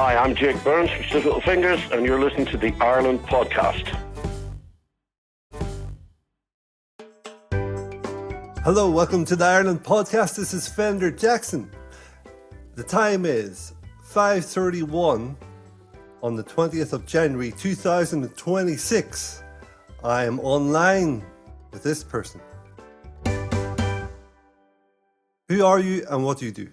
Hi, I'm Jake Burns from Stiff Little Fingers, and you're listening to the Ireland Podcast. Hello, welcome to the Ireland Podcast. This is Fender Jackson. The time is 5:31 on the 20th of January 2026. I am online with this person. Who are you and what do you do?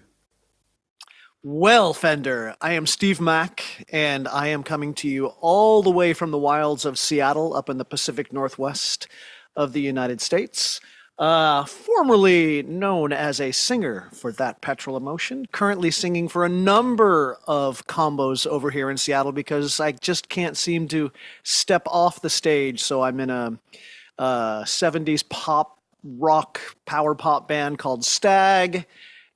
Well, Fender, I am Steve Mack, and I am coming to you all the way from the wilds of Seattle up in the Pacific Northwest of the United States. Formerly known as a singer for That Petrol Emotion, currently singing for a number of combos over here in Seattle because I just can't seem to step off the stage. So I'm in a 70s pop rock power pop band called Stag,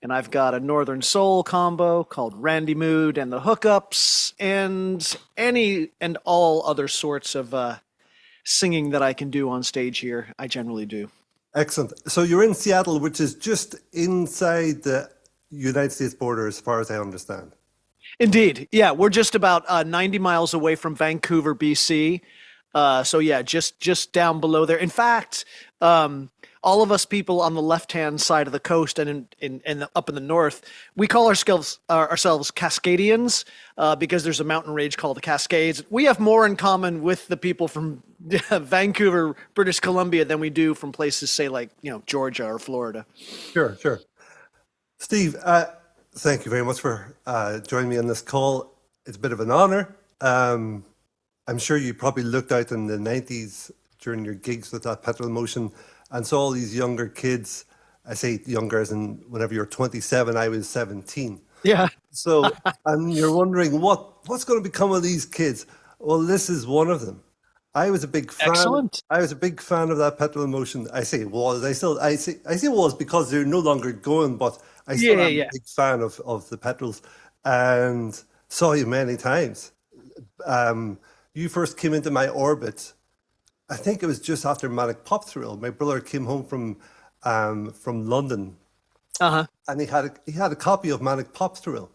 and I've got a Northern Soul combo called Randy Mood and the Hookups, and any and all other sorts of singing that I can do on stage here, I generally do. Excellent. So you're in Seattle, which is just inside the United States border, as far as I understand. Indeed. Yeah, we're just about 90 miles away from Vancouver, BC. So yeah, just down below there. In fact, all of us people on the left-hand side of the coast and up in the north, we call ourselves Cascadians because there's a mountain range called the Cascades. We have more in common with the people from Vancouver, British Columbia, than we do from places, say, like, Georgia or Florida. Sure. Steve, thank you very much for joining me on this call. It's a bit of an honor. I'm sure you probably looked out in the 90s during your gigs with That Petrol Emotion and saw all these younger kids. I say younger as in whenever you're 27, I was 17. Yeah. So, and you're wondering what's going to become of these kids? Well, this is one of them. I was a big fan. Excellent. I was a big fan of That Petrol Emotion. I say was. I say was because they're no longer going, but I still am a big fan of the Petrols and saw you many times. You first came into my orbit, I think it was just after Manic Pop Thrill. My brother came home from London, and he had a copy of Manic Pop Thrill,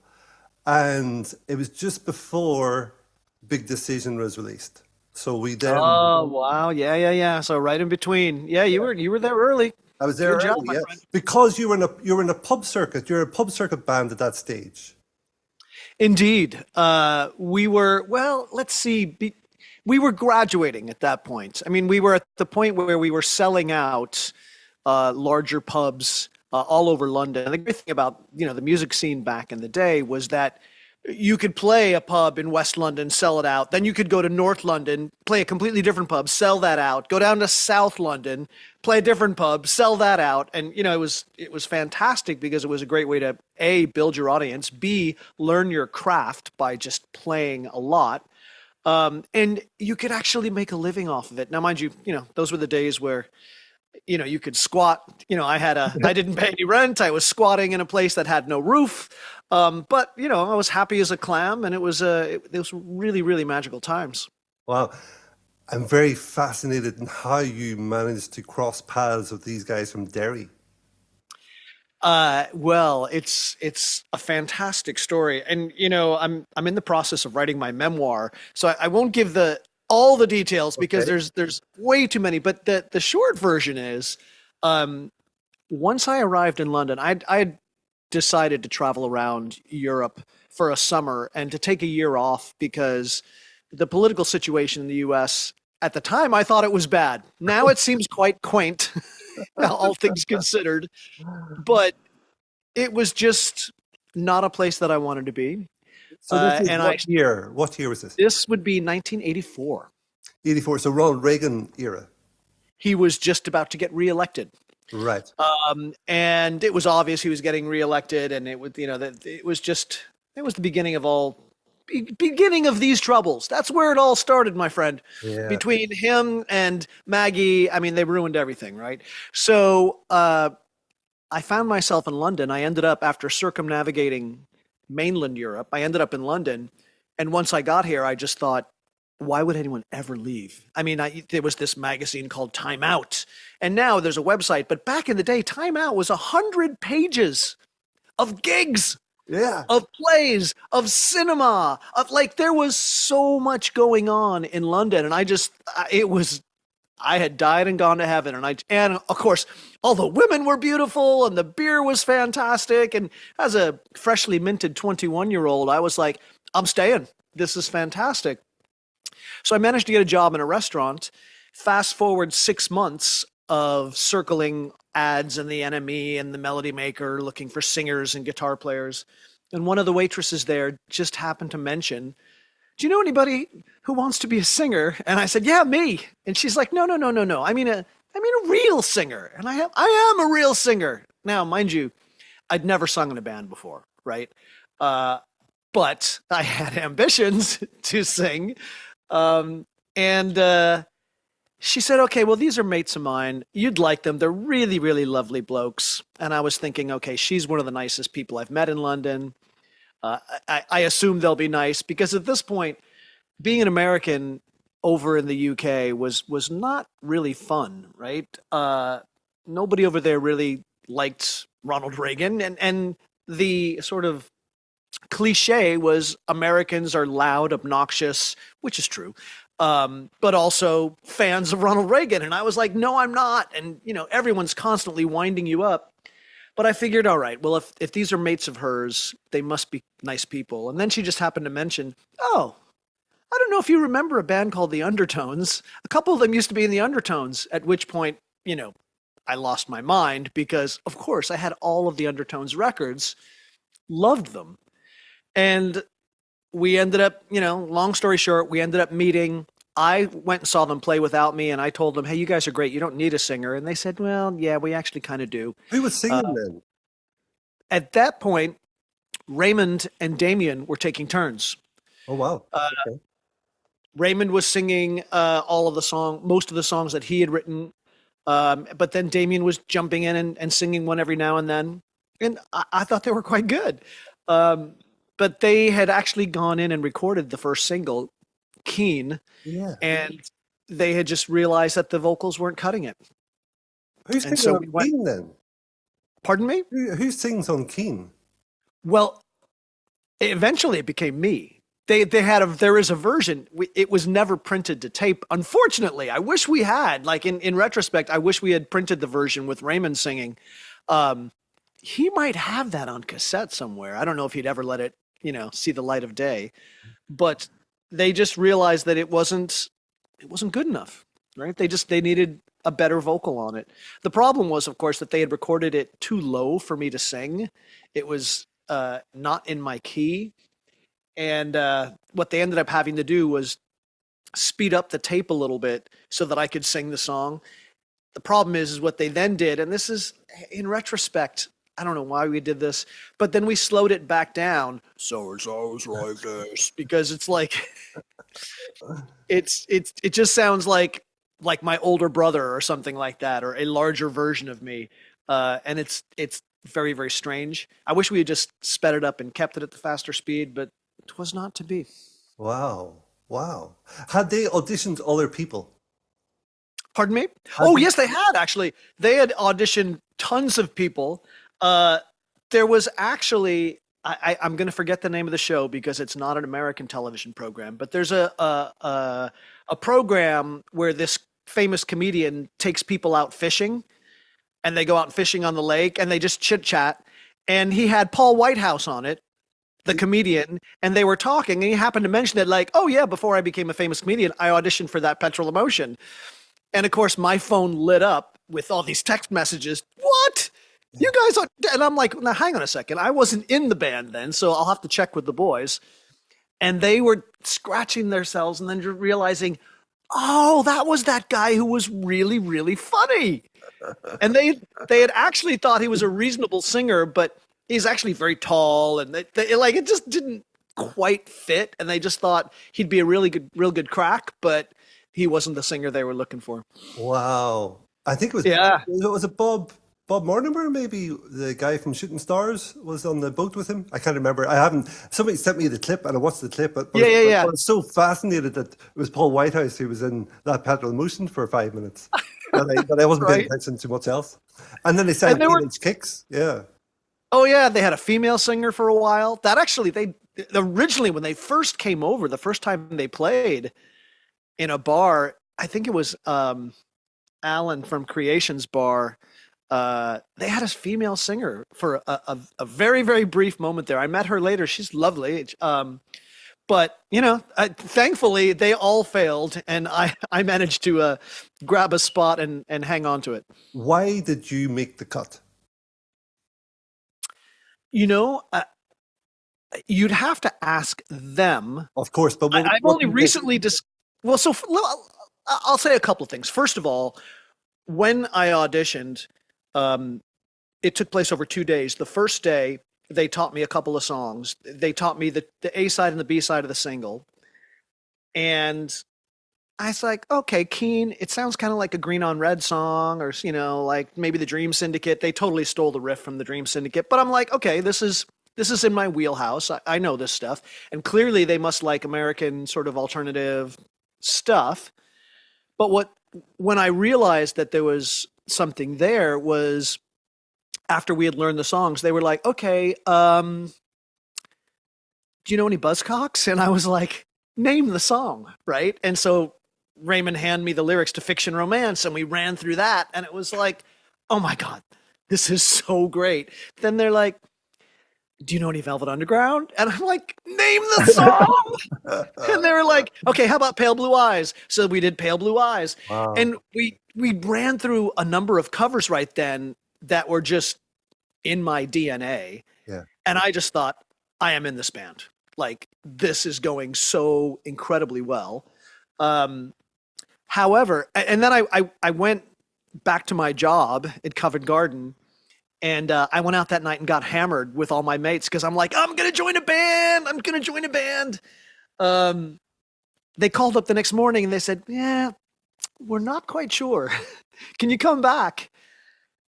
and it was just before Big Decision was released. So we then. Oh wow, yeah. So right in between, yeah, you were there early. I was there Good early, job, my friend. because you were in a pub circuit. You're a pub circuit band at that stage. Indeed. We were, well, let's see. We were graduating at that point. I mean, we were at the point where we were selling out larger pubs all over London. And the great thing about, the music scene back in the day was that you could play a pub in West London, sell it out. Then you could go to North London, play a completely different pub, sell that out. Go down to South London, play a different pub, sell that out. And, it was fantastic because it was a great way to, A, build your audience, B, learn your craft by just playing a lot. And you could actually make a living off of it. Now, mind you, those were the days where, you could squat. I didn't pay any rent. I was squatting in a place that had no roof. But I was happy as a clam, and it was really, really magical times. Wow. I'm very fascinated in how you managed to cross paths with these guys from Derry. Well, it's a fantastic story, and I'm in the process of writing my memoir, so I won't give all the details because there's way too many. But the short version is, once I arrived in London, I decided to travel around Europe for a summer and to take a year off because the political situation in the U.S. at the time, I thought it was bad. Now it seems quite quaint, all things considered. But it was just not a place that I wanted to be. So this is what year? What year was this? This would be 1984. 84, so Ronald Reagan era. He was just about to get reelected. Right. And it was obvious he was getting reelected, and it was the beginning of these troubles. That's where it all started, my friend. Yeah. Between him and Maggie, I mean, they ruined everything, right? So I found myself in London. I ended up, after circumnavigating mainland Europe, I ended up in London. And once I got here, I just thought, why would anyone ever leave? I mean, there was this magazine called Time Out, and now there's a website. But back in the day, Time Out was 100 pages of gigs. Yeah. of plays, of cinema, of like there was so much going on in London, and I had died and gone to heaven, and of course all the women were beautiful and the beer was fantastic, and as a freshly minted 21-year-old, I was like, I'm staying. This is fantastic. So I managed to get a job in a restaurant. Fast forward 6 months of circling ads in the NME and the Melody Maker looking for singers and guitar players. And one of the waitresses there just happened to mention, do you know anybody who wants to be a singer? And I said, yeah, me. And she's like, no, no, no, no, no. I mean a real singer. And I am a real singer. Now, mind you, I'd never sung in a band before, right? But I had ambitions to sing. And she said, okay, well, these are mates of mine. You'd like them. They're really, really lovely blokes. And I was thinking, okay, she's one of the nicest people I've met in London. I assume they'll be nice because at this point, being an American over in the UK was not really fun, right? Nobody over there really liked Ronald Reagan, and the sort of cliche was Americans are loud, obnoxious, which is true, but also fans of Ronald Reagan. And I was like, no, I'm not. And everyone's constantly winding you up. But I figured, all right, well, if these are mates of hers, they must be nice people. And then she just happened to mention, oh, I don't know if you remember a band called the Undertones. A couple of them used to be in the Undertones, at which point, I lost my mind because, of course, I had all of the Undertones records, loved them. And we ended up, long story short, we ended up meeting. I went and saw them play without me, and I told them, hey, you guys are great. You don't need a singer. And they said, well, yeah, we actually kind of do. Who was singing then? At that point, Raymond and Damien were taking turns. Oh, wow. Okay. Raymond was singing most of the songs that he had written. But then Damien was jumping in and singing one every now and then. And I thought they were quite good. But they had actually gone in and recorded the first single, Keen, and they had just realized that the vocals weren't cutting it. Who's singing on Keen then? Pardon me? Who sings on Keen? Well, eventually it became me. There is a version. It was never printed to tape. Unfortunately, I wish we had. Like in retrospect, I wish we had printed the version with Raymond singing. He might have that on cassette somewhere. I don't know if he'd ever let it, see the light of day. But they just realized that it wasn't good enough, right? They needed a better vocal on it. The problem was, of course, that they had recorded it too low for me to sing. It was not in my key. And what they ended up having to do was speed up the tape a little bit so that I could sing the song. The problem is what they then did, and this is, in retrospect, I don't know why we did this, but then we slowed it back down. So it sounds like this, because it's like, it just sounds like my older brother or something like that, or a larger version of me. And it's very, very strange. I wish we had just sped it up and kept it at the faster speed, but it was not to be. Wow. Had they auditioned other people? Pardon me? Yes, they had actually. They had auditioned tons of people. There was actually, I'm going to forget the name of the show because it's not an American television program, but there's a program where this famous comedian takes people out fishing, and they go out fishing on the lake and they just chit chat. And he had Paul Whitehouse on it, the comedian, and they were talking, and he happened to mention that, like, oh yeah, before I became a famous comedian, I auditioned for That Petrol Emotion. And of course, my phone lit up with all these text messages. What? You guys are, and I'm like, now hang on a second. I wasn't in the band then, so I'll have to check with the boys. And they were scratching themselves and then realizing, oh, that was that guy who was really, really funny. And they had actually thought he was a reasonable singer, but he's actually very tall, and they like, it just didn't quite fit. And they just thought he'd be a real good crack, but he wasn't the singer they were looking for. Wow. I think it was Bob Mortimer, maybe the guy from Shooting Stars was on the boat with him. I can't remember. Somebody sent me the clip and I watched the clip. But I was so fascinated that it was Paul Whitehouse who was in That Petrol Emotion for 5 minutes. But I wasn't paying attention to much else. And then they sang Teenage Kicks. Yeah. Oh yeah, they had a female singer for a while. That actually they originally when they first came over, the first time they played in a bar, I think it was Alan from Creations Bar. They had a female singer for a very very brief moment there. I met her later. She's lovely. But thankfully they all failed, and I managed to grab a spot and hang on to it. Why did you make the cut? You'd have to ask them. Of course, but I've only recently I'll say a couple of things. First of all, when I auditioned, it took place over 2 days. The first day, they taught me a couple of songs. They taught me the A side and the B side of the single. And I was like, okay, Keen, it sounds kind of like a Green on Red song, or, like maybe the Dream Syndicate. They totally stole the riff from the Dream Syndicate. But I'm like, okay, this is in my wheelhouse. I know this stuff. And clearly they must like American sort of alternative stuff. But when I realized that there was something there was after we had learned the songs, they were like, okay, do you know any Buzzcocks? And I was like, name the song, right? And so Raymond handed me the lyrics to Fiction Romance, and we ran through that, and it was like, oh my God, this is so great. Then they're like, do you know any Velvet Underground? And I'm like, name the song. And they were like, okay, how about Pale Blue Eyes? So we did Pale Blue Eyes. Wow. And we ran through a number of covers right then that were just in my DNA. Yeah. And I just thought, I am in this band. Like, this is going so incredibly well. However, and then I went back to my job at Covent Garden, and I went out that night and got hammered with all my mates because I'm like, I'm going to join a band. I'm going to join a band. They called up the next morning and they said, yeah, we're not quite sure. Can you come back?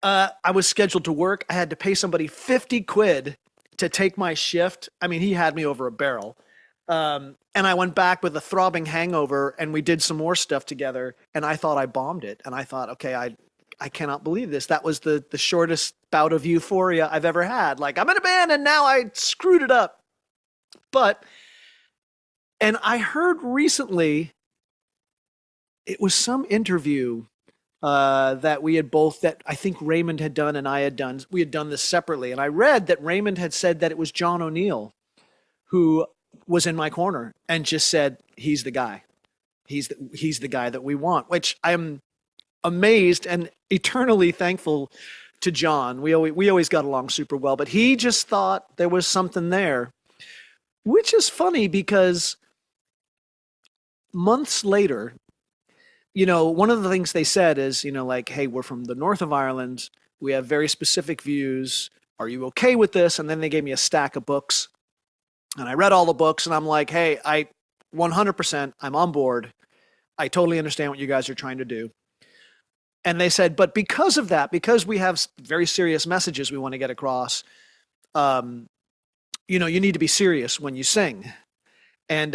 I was scheduled to work. I had to pay somebody 50 quid to take my shift. I mean, he had me over a barrel. And I went back with a throbbing hangover, and we did some more stuff together, and I thought I bombed it. And I thought, okay, I cannot believe this. That was the shortest bout of euphoria I've ever had. Like, I'm in a band, and now I screwed it up. And I heard recently, it was some interview that I think Raymond had done and I had done. We had done this separately. And I read that Raymond had said that it was John O'Neill who was in my corner and just said, he's the guy. He's the guy that we want, which I'm amazed and eternally thankful to John. We always got along super well, but he just thought there was something there, which is funny because months later, one of the things they said is, like, hey, we're from the north of Ireland. We have very specific views. Are you okay with this? And then they gave me a stack of books. And I read all the books, and I'm like, hey, 100%, I'm on board. I totally understand what you guys are trying to do. And they said, but because of that, because we have very serious messages we want to get across, you need to be serious when you sing. And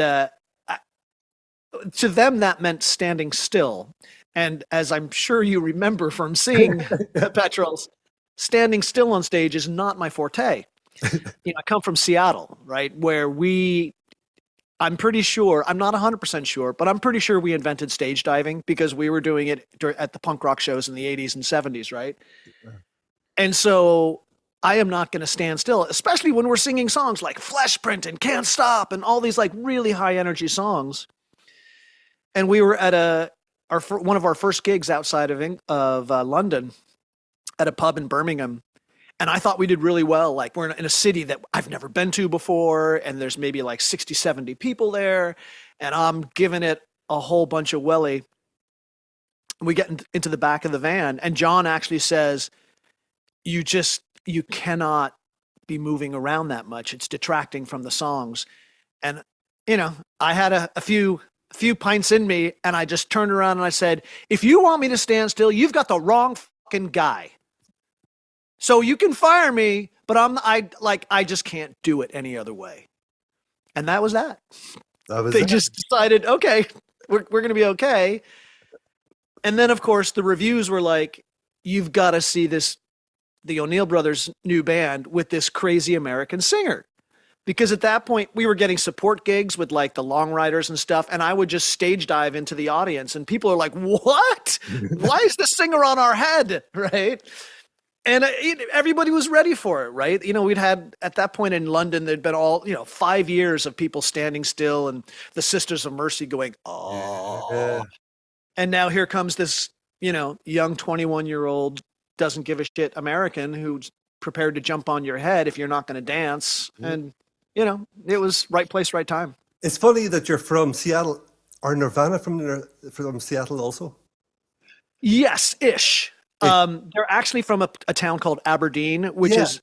to them, that meant standing still. And as I'm sure you remember from seeing the Petrols, standing still on stage is not my forte. I come from Seattle, right, where I'm pretty sure, I'm not 100% sure, but I'm pretty sure we invented stage diving because we were doing it at the punk rock shows in the 80s and 70s, right? Yeah. And so I am not going to stand still, especially when we're singing songs like Flesh Print and Can't Stop and all these like really high energy songs. And we were at one of our first gigs outside of London at a pub in Birmingham. And I thought we did really well. Like, we're in a city that I've never been to before, and there's maybe like 60, 70 people there, and I'm giving it a whole bunch of welly. We get into the back of the van, and John actually says, you cannot be moving around that much. It's detracting from the songs. And, I had a few pints in me, and I just turned around and I said, if you want me to stand still, you've got the wrong fucking guy. So you can fire me, but I just can't do it any other way. And that was that. They just decided, okay, we're going to be okay. And then, of course, the reviews were like, you've got to see this the O'Neill brothers' new band with this crazy American singer. Because at that point we were getting support gigs with like the Long Riders and stuff, and I would just stage dive into the audience, and people are like, "What? Why is the singer on our head?" Right? And everybody was ready for it, right? We'd had at that point in London, there'd been 5 years of people standing still, and the Sisters of Mercy going, "Oh," Yeah. and now here comes this, young 21-year-old doesn't give a shit American who's prepared to jump on your head if you're not going to dance, and it was right place, right time. It's funny that you're from Seattle. Are Nirvana from Seattle also? Yes, ish. They're actually from a town called Aberdeen, which is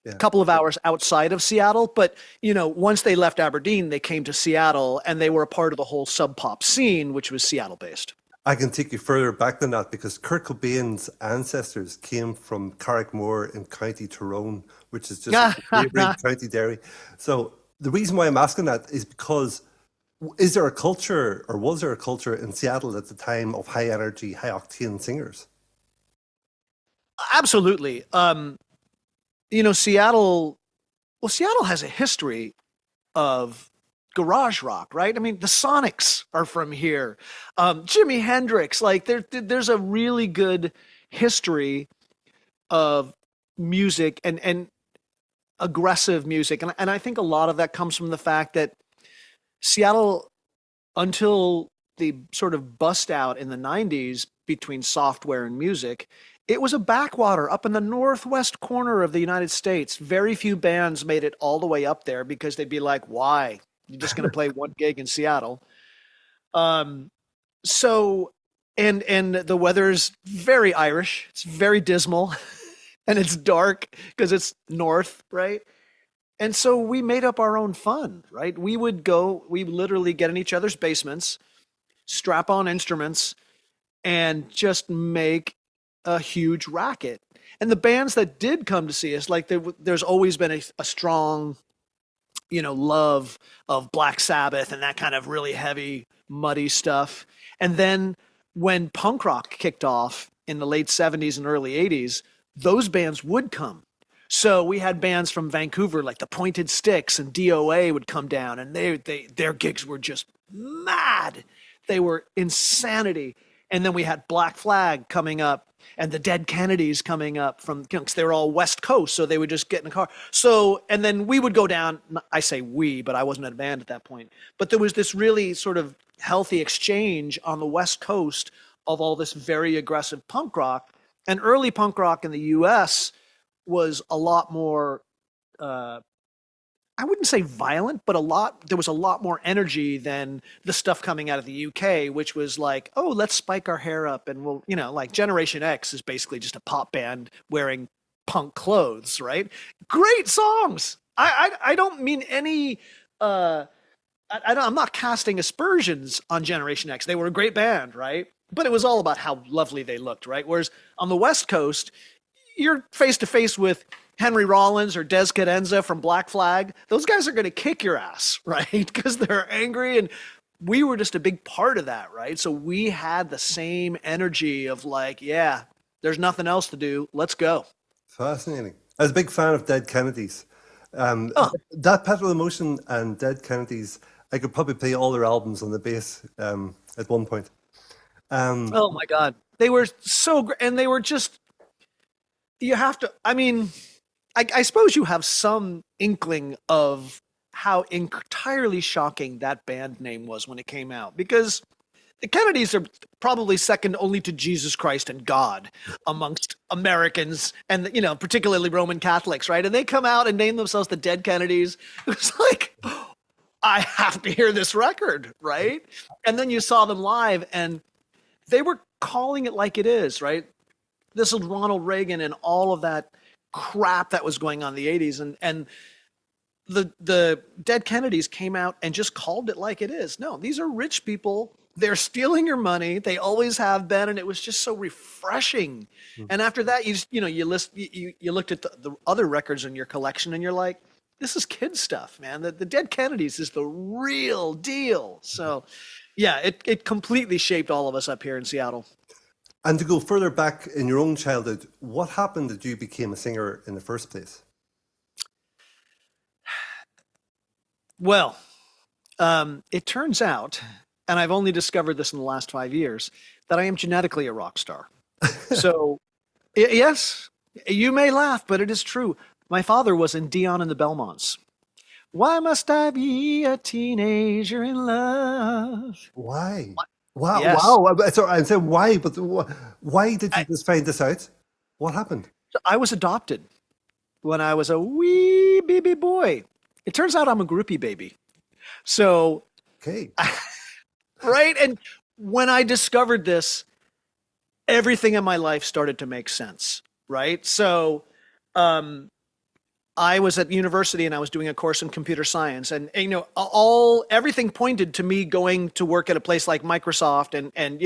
a couple of hours outside of Seattle. But, once they left Aberdeen, they came to Seattle, and they were a part of the whole sub pop scene, which was Seattle based. I can take you further back than that, because Kurt Cobain's ancestors came from Carrickmore in County Tyrone, which is just neighbouring County Derry. So the reason why I'm asking that is because is there a culture, or was there a culture in Seattle at the time of high energy, high octane singers? Absolutely. Seattle has a history of garage rock, right? I mean, the Sonics are from here. Jimi Hendrix, like there's a really good history of music and aggressive music. And I think a lot of that comes from the fact that Seattle, until the sort of bust out in the 90s between software and music, it was a backwater up in the northwest corner of the United States. Very few bands made it all the way up there because they'd be like, why? You're just going to play one gig in Seattle. So, and the weather's very Irish. It's very dismal and it's dark because it's north, right? And so we made up our own fun, right? We would literally get in each other's basements, strap on instruments, and just make a huge racket. And the bands that did come to see us, like there's always been a strong, love of Black Sabbath and that kind of really heavy, muddy stuff. And then when punk rock kicked off in the late 70s and early 80s, those bands would come. So we had bands from Vancouver, like the Pointed Sticks and DOA would come down, and their gigs were just mad. They were insanity. And then we had Black Flag coming up, and the Dead Kennedys coming up from, because they were all West Coast, so they would just get in a car. So, and then we would go down, I say we, but I wasn't in a band at that point. But there was this really sort of healthy exchange on the West Coast of all this very aggressive punk rock. And early punk rock in the US was a lot more, I wouldn't say violent, but there was a lot more energy than the stuff coming out of the UK, which was like, oh, let's spike our hair up. And we'll, like Generation X is basically just a pop band wearing punk clothes, right? Great songs. I don't mean any, I'm not casting aspersions on Generation X. They were a great band, right? But it was all about how lovely they looked, right? Whereas on the West Coast, you're face to face with Henry Rollins or Des Cadenza from Black Flag. Those guys are going to kick your ass, right? Because they're angry, and we were just a big part of that, right? So we had the same energy of like, yeah, there's nothing else to do. Let's go. Fascinating. I was a big fan of Dead Kennedys. That Petrol Emotion and Dead Kennedys, I could probably play all their albums on the bass at one point. Oh my God. They were so great. And they were just, you have to, I mean, I suppose you have some inkling of how entirely shocking that band name was when it came out, because the Kennedys are probably second only to Jesus Christ and God amongst Americans and, particularly Roman Catholics, right? And they come out and name themselves the Dead Kennedys. It was like, I have to hear this record, right? And then you saw them live and they were calling it like it is, right? This is Ronald Reagan and all of that crap that was going on in the 80s. And the Dead Kennedys came out and just called it like it is. No, these are rich people. They're stealing your money. They always have been. And it was just so refreshing. Mm-hmm. And after that, you looked at the other records in your collection and you're like, this is kid stuff, man. The Dead Kennedys is the real deal. So yeah, it completely shaped all of us up here in Seattle. And to go further back in your own childhood, what happened that you became a singer in the first place? Well, it turns out, and I've only discovered this in the last 5 years, that I am genetically a rock star. So, yes, you may laugh, but it is true. My father was in Dion and the Belmonts. Why must I be a teenager in love? Why? Wow, Yes. wow. Sorry, I'm saying why, but why did you I, just find this out? What happened? I was adopted when I was a wee baby boy. It turns out I'm a groupie baby. So, Okay. right? And when I discovered this, everything in my life started to make sense, right? So, um, I was at university and I was doing a course in computer science, and everything pointed to me going to work at a place like Microsoft, and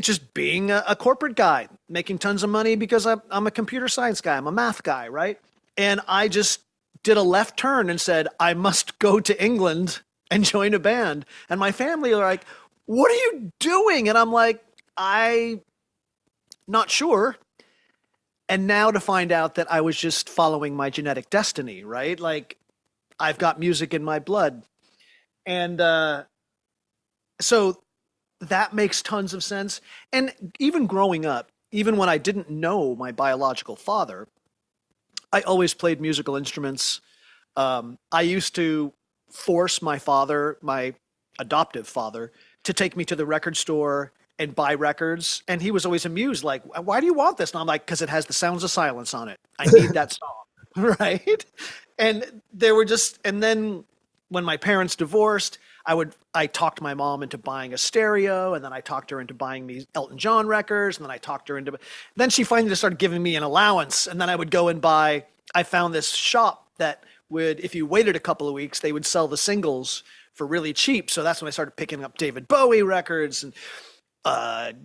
just being a corporate guy, making tons of money because I'm a computer science guy, I'm a math guy, right? And I just did a left turn and said I must go to England and join a band, and my family are like, "What are you doing?" And I'm like, "I not sure." And now to find out that I was just following my genetic destiny, right? Like I've got music in my blood. And so that makes tons of sense. And even growing up, even when I didn't know my biological father, I always played musical instruments. I used to force my father, my adoptive father, to take me to the record store and buy records. And he was always amused, like, "Why do you want this?" And I'm like, "Because it has the Sounds of Silence on it. I need that song." Right. And there were just, and then when my parents divorced, I talked my mom into buying a stereo, and then I talked her into buying me Elton John records, and then I talked her into, then she finally just started giving me an allowance, and then I would go and buy, I found this shop that would, if you waited a couple of weeks, they would sell the singles for really cheap. So that's when I started picking up David Bowie records and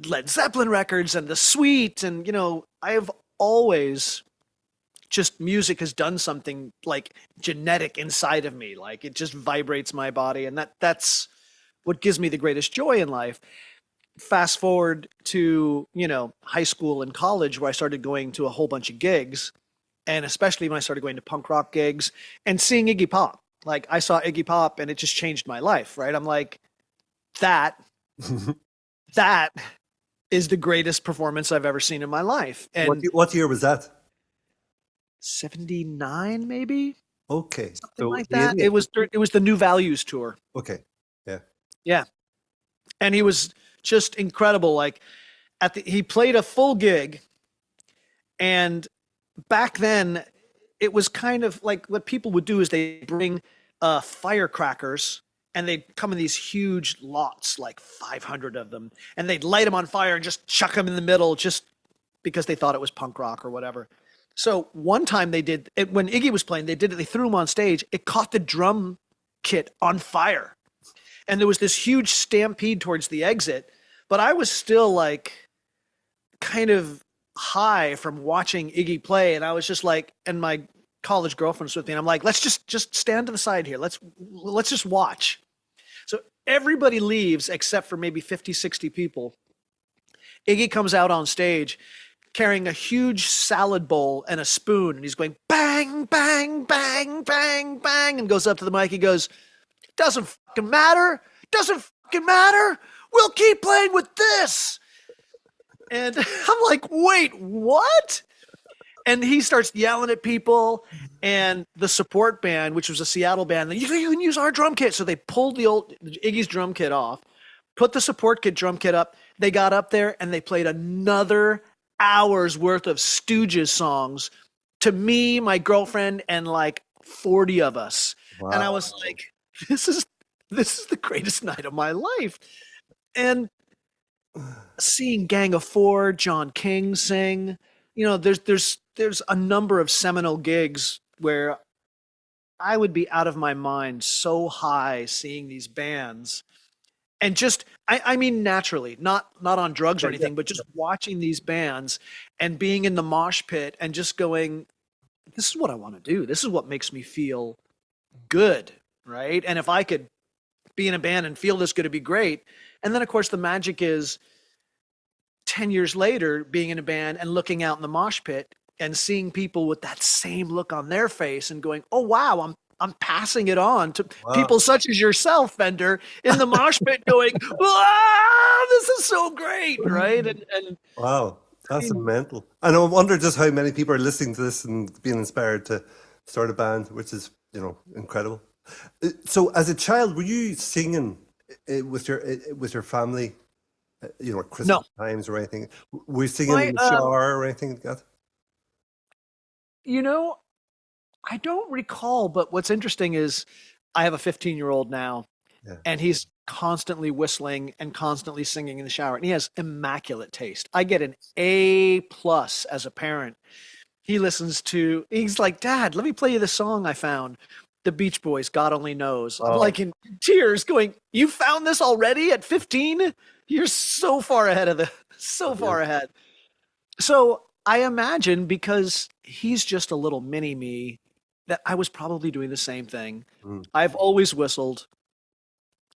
Led Zeppelin records and The Sweet. And, I have always just, music has done something like genetic inside of me. Like it just vibrates my body. And that's what gives me the greatest joy in life. Fast forward to, high school and college where I started going to a whole bunch of gigs. And especially when I started going to punk rock gigs and seeing Iggy Pop. Like I saw Iggy Pop and it just changed my life, right? I'm like, that is the greatest performance I've ever seen in my life. And What year was that? 79, maybe? Okay. Something So like that. It was the New Values tour. Okay. Yeah. Yeah. And he was just incredible. Like he played a full gig, and back then it was kind of like what people would do is they bring firecrackers, and they'd come in these huge lots, like 500 of them, and they'd light them on fire and just chuck them in the middle just because they thought it was punk rock or whatever. So one time they did it when Iggy was playing, they threw him on stage. It caught the drum kit on fire. And there was this huge stampede towards the exit, but I was still like kind of high from watching Iggy play. And I was just like, and my college girlfriend was with me, and I'm like, let's just stand to the side here. Let's just watch. So everybody leaves except for maybe 50, 60 people. Iggy comes out on stage carrying a huge salad bowl and a spoon, and he's going bang, bang, bang, bang, bang, and goes up to the mic. He goes, "Doesn't fucking matter. Doesn't fucking matter. We'll keep playing with this." And I'm like, "Wait, what?" And he starts yelling at people, and the support band, which was a Seattle band, you can use our drum kit. So they pulled the old Iggy's drum kit off, put the support kit drum kit up. They got up there and they played another hour's worth of Stooges songs to me, my girlfriend, and like 40 of us. Wow. And I was like, this is the greatest night of my life. And seeing Gang of Four, John King sing, there's a number of seminal gigs where I would be out of my mind so high seeing these bands. And just, I mean, naturally, not on drugs or anything, but just watching these bands and being in the mosh pit and just going, this is what I want to do. This is what makes me feel good, right? And if I could be in a band and feel this good, it'd be great. And then, of course, the magic is 10 years later, being in a band and looking out in the mosh pit and seeing people with that same look on their face and going, oh, wow, I'm passing it on to people such as yourself, Fender, in the mosh pit going, wow, this is so great, right? And wow, that's mental. And I wonder just how many people are listening to this and being inspired to start a band, which is, incredible. So as a child, were you singing with your family, at Christmas times or anything? Were you singing in the shower or anything like that? I don't recall, but what's interesting is I have a 15-year-old now, and he's constantly whistling and constantly singing in the shower, and he has immaculate taste. I get an A+ as a parent. He's like, Dad, let me play you the song I found. The Beach Boys, God Only Knows. I'm like in tears going, you found this already at 15? You're so far ahead ahead. So I imagine because he's just a little mini me that I was probably doing the same thing. I've always whistled.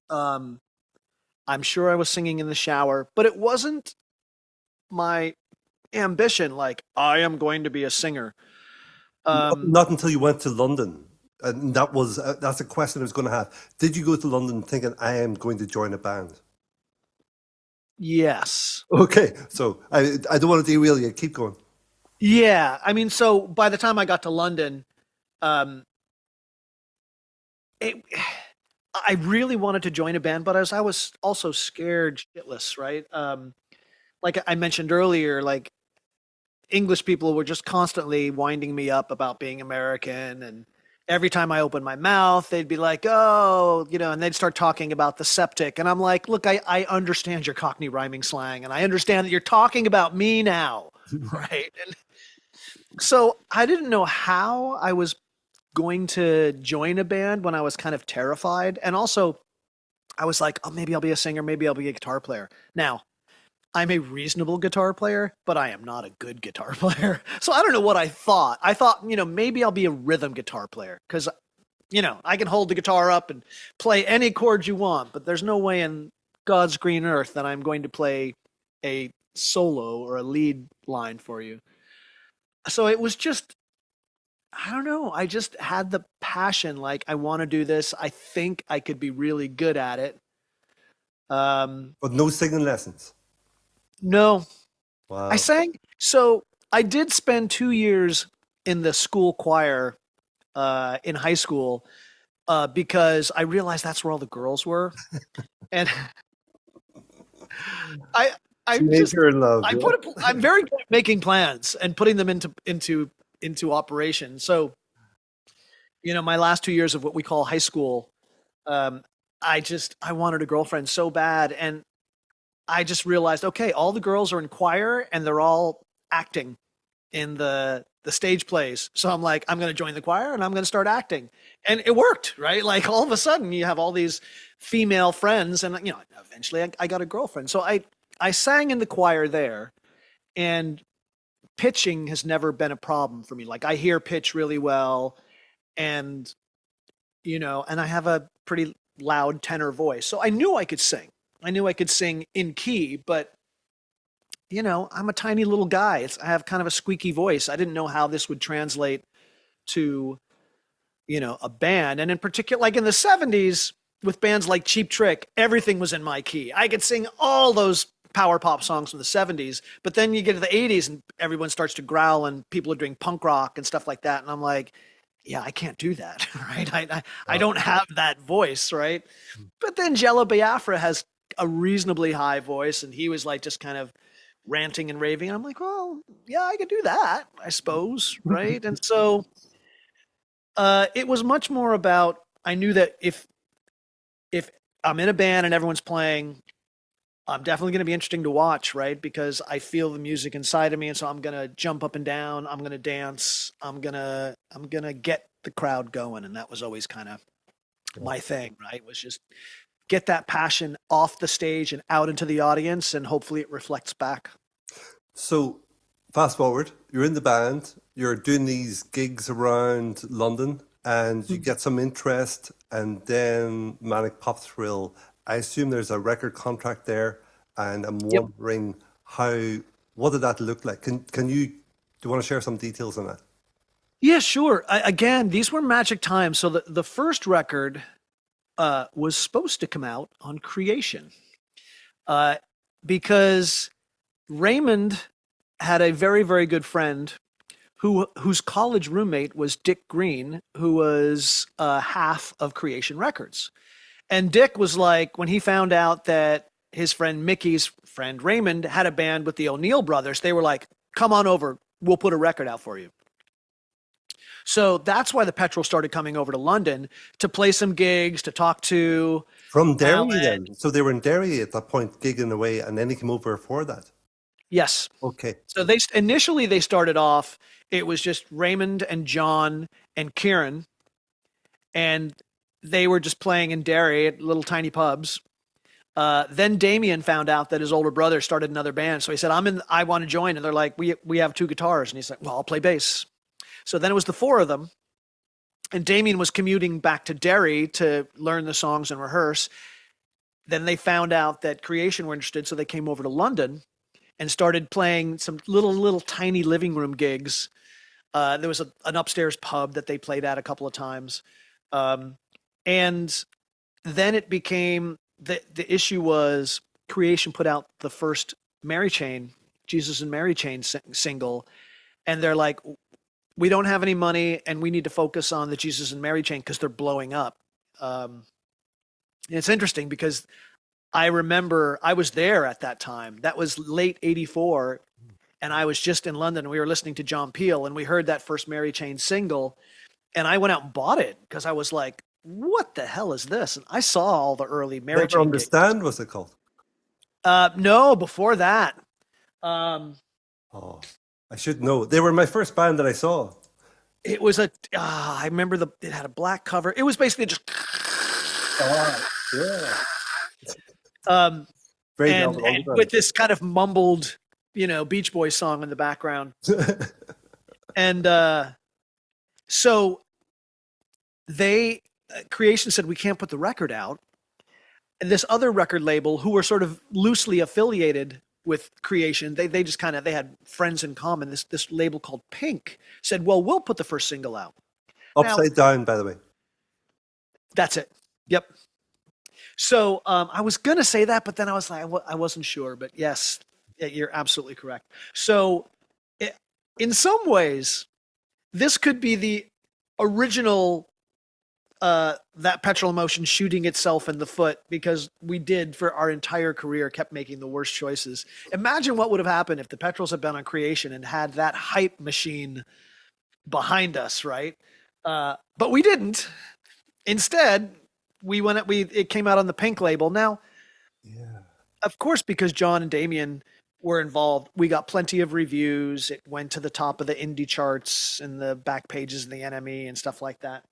I'm sure I was singing in the shower, but it wasn't my ambition. Like, I am going to be a singer. Not until you went to London. And that's a question I was going to have. Did you go to London thinking, I am going to join a band? Yes. Okay. So I don't want to derail you. Keep going. Yeah. I mean, so by the time I got to London, I really wanted to join a band, but I was also scared shitless, right? Like I mentioned earlier, like English people were just constantly winding me up about being American, and every time I opened my mouth, they'd be like, oh, and they'd start talking about the septic. And I'm like, look, I understand your Cockney rhyming slang, and I understand that you're talking about me now, right? And so I didn't know how I was going to join a band when I was kind of terrified. And also, I was like, oh, maybe I'll be a singer, maybe I'll be a guitar player. Now, I'm a reasonable guitar player, but I am not a good guitar player. So I don't know what I thought. I thought, maybe I'll be a rhythm guitar player because, I can hold the guitar up and play any chords you want, but there's no way in God's green earth that I'm going to play a solo or a lead line for you. So it was just, I don't know. I just had the passion. Like, I want to do this. I think I could be really good at it. But no singing lessons? No. Wow. I sang. So I did spend 2 years in the school choir in high school because I realized that's where all the girls were. And I'm very good at making plans and putting them into operation. So, my last 2 years of what we call high school, I wanted a girlfriend so bad. And I just realized, okay, all the girls are in choir and they're all acting in the stage plays. So I'm like, I'm going to join the choir and I'm going to start acting. And it worked, right? Like all of a sudden you have all these female friends and, eventually I got a girlfriend. So I sang in the choir there, and pitching has never been a problem for me. Like I hear pitch really well, and, and I have a pretty loud tenor voice. So I knew I could sing. I knew I could sing in key, but I'm a tiny little guy. I have kind of a squeaky voice. I didn't know how this would translate to, a band. And in particular, like in the 70s with bands like Cheap Trick, everything was in my key. I could sing all those power pop songs from the 70s, but then you get to the 80s and everyone starts to growl and people are doing punk rock and stuff like that. And I'm like, yeah, I can't do that, right? I don't have that voice, right? But then Jello Biafra has a reasonably high voice, and he was like just kind of ranting and raving. I'm like, well, yeah, I could do that, I suppose, right? And so it was much more about, I knew that if I'm in a band and everyone's playing, I'm definitely going to be interesting to watch, right? Because I feel the music inside of me, and so I'm going to jump up and down, I'm going to dance, I'm going to get the crowd going, and that was always kind of my thing, right? Was just get that passion off the stage and out into the audience, and hopefully it reflects back. So fast forward, you're in the band, you're doing these gigs around London, and you get some interest, and then Manic Pop Thrill. I assume there's a record contract there, and I'm wondering what did that look like? Do you want to share some details on that? Yeah, sure. Again, these were magic times. So the first record was supposed to come out on Creation, because Raymond had a very, very good friend whose college roommate was Dick Green, who was half of Creation Records. And Dick was like, when he found out that his friend Mickey's friend Raymond had a band with the O'Neill brothers, they were like, come on over, we'll put a record out for you. So that's why the Petrol started coming over to London to play some gigs, to talk to. From Derry then? So they were in Derry at that point, gigging away, and then he came over for that? Yes. Okay. So initially they started off, it was just Raymond and John and Kieran, and they were just playing in Derry at little tiny pubs. Then Damien found out that his older brother started another band. So he said, I want to join. And they're like, we have 2 guitars. And he's like, well, I'll play bass. So then it was the 4 of them. And Damien was commuting back to Derry to learn the songs and rehearse. Then they found out that Creation were interested. So they came over to London and started playing some little tiny living room gigs. There was an upstairs pub that they played at a couple of times. And then it became, the issue was Creation put out the first Mary Chain, Jesus and Mary Chain single. And they're like, we don't have any money and we need to focus on the Jesus and Mary Chain because they're blowing up. And it's interesting because I remember I was there at that time. That was late 84. And I was just in London. We were listening to John Peel and we heard that first Mary Chain single. And I went out and bought it because I was like, what the hell is this? And I saw all the early Mary Chain Understand gigs. Was it called? No, before that. I should know. They were my first band that I saw. It was I remember it had a black cover. It was basically just. Yeah. And with this kind of mumbled, Beach Boys song in the background. And so Creation said, we can't put the record out. And this other record label, who were sort of loosely affiliated with Creation, they just they had friends in common. This label called Pink said, well, we'll put the first single out. Upside Down, by the way. That's it. Yep. So I was going to say that, but then I was like, I wasn't sure. But yes, you're absolutely correct. So in some ways, this could be the original That Petrol Emotion shooting itself in the foot, because we did for our entire career kept making the worst choices. Imagine what would have happened if the Petrols had been on Creation and had that hype machine behind us, right? But we didn't. Instead, it came out on the Pink label. Now, of course, because John and Damien were involved, we got plenty of reviews. It went to the top of the indie charts and the back pages of the NME and stuff like that.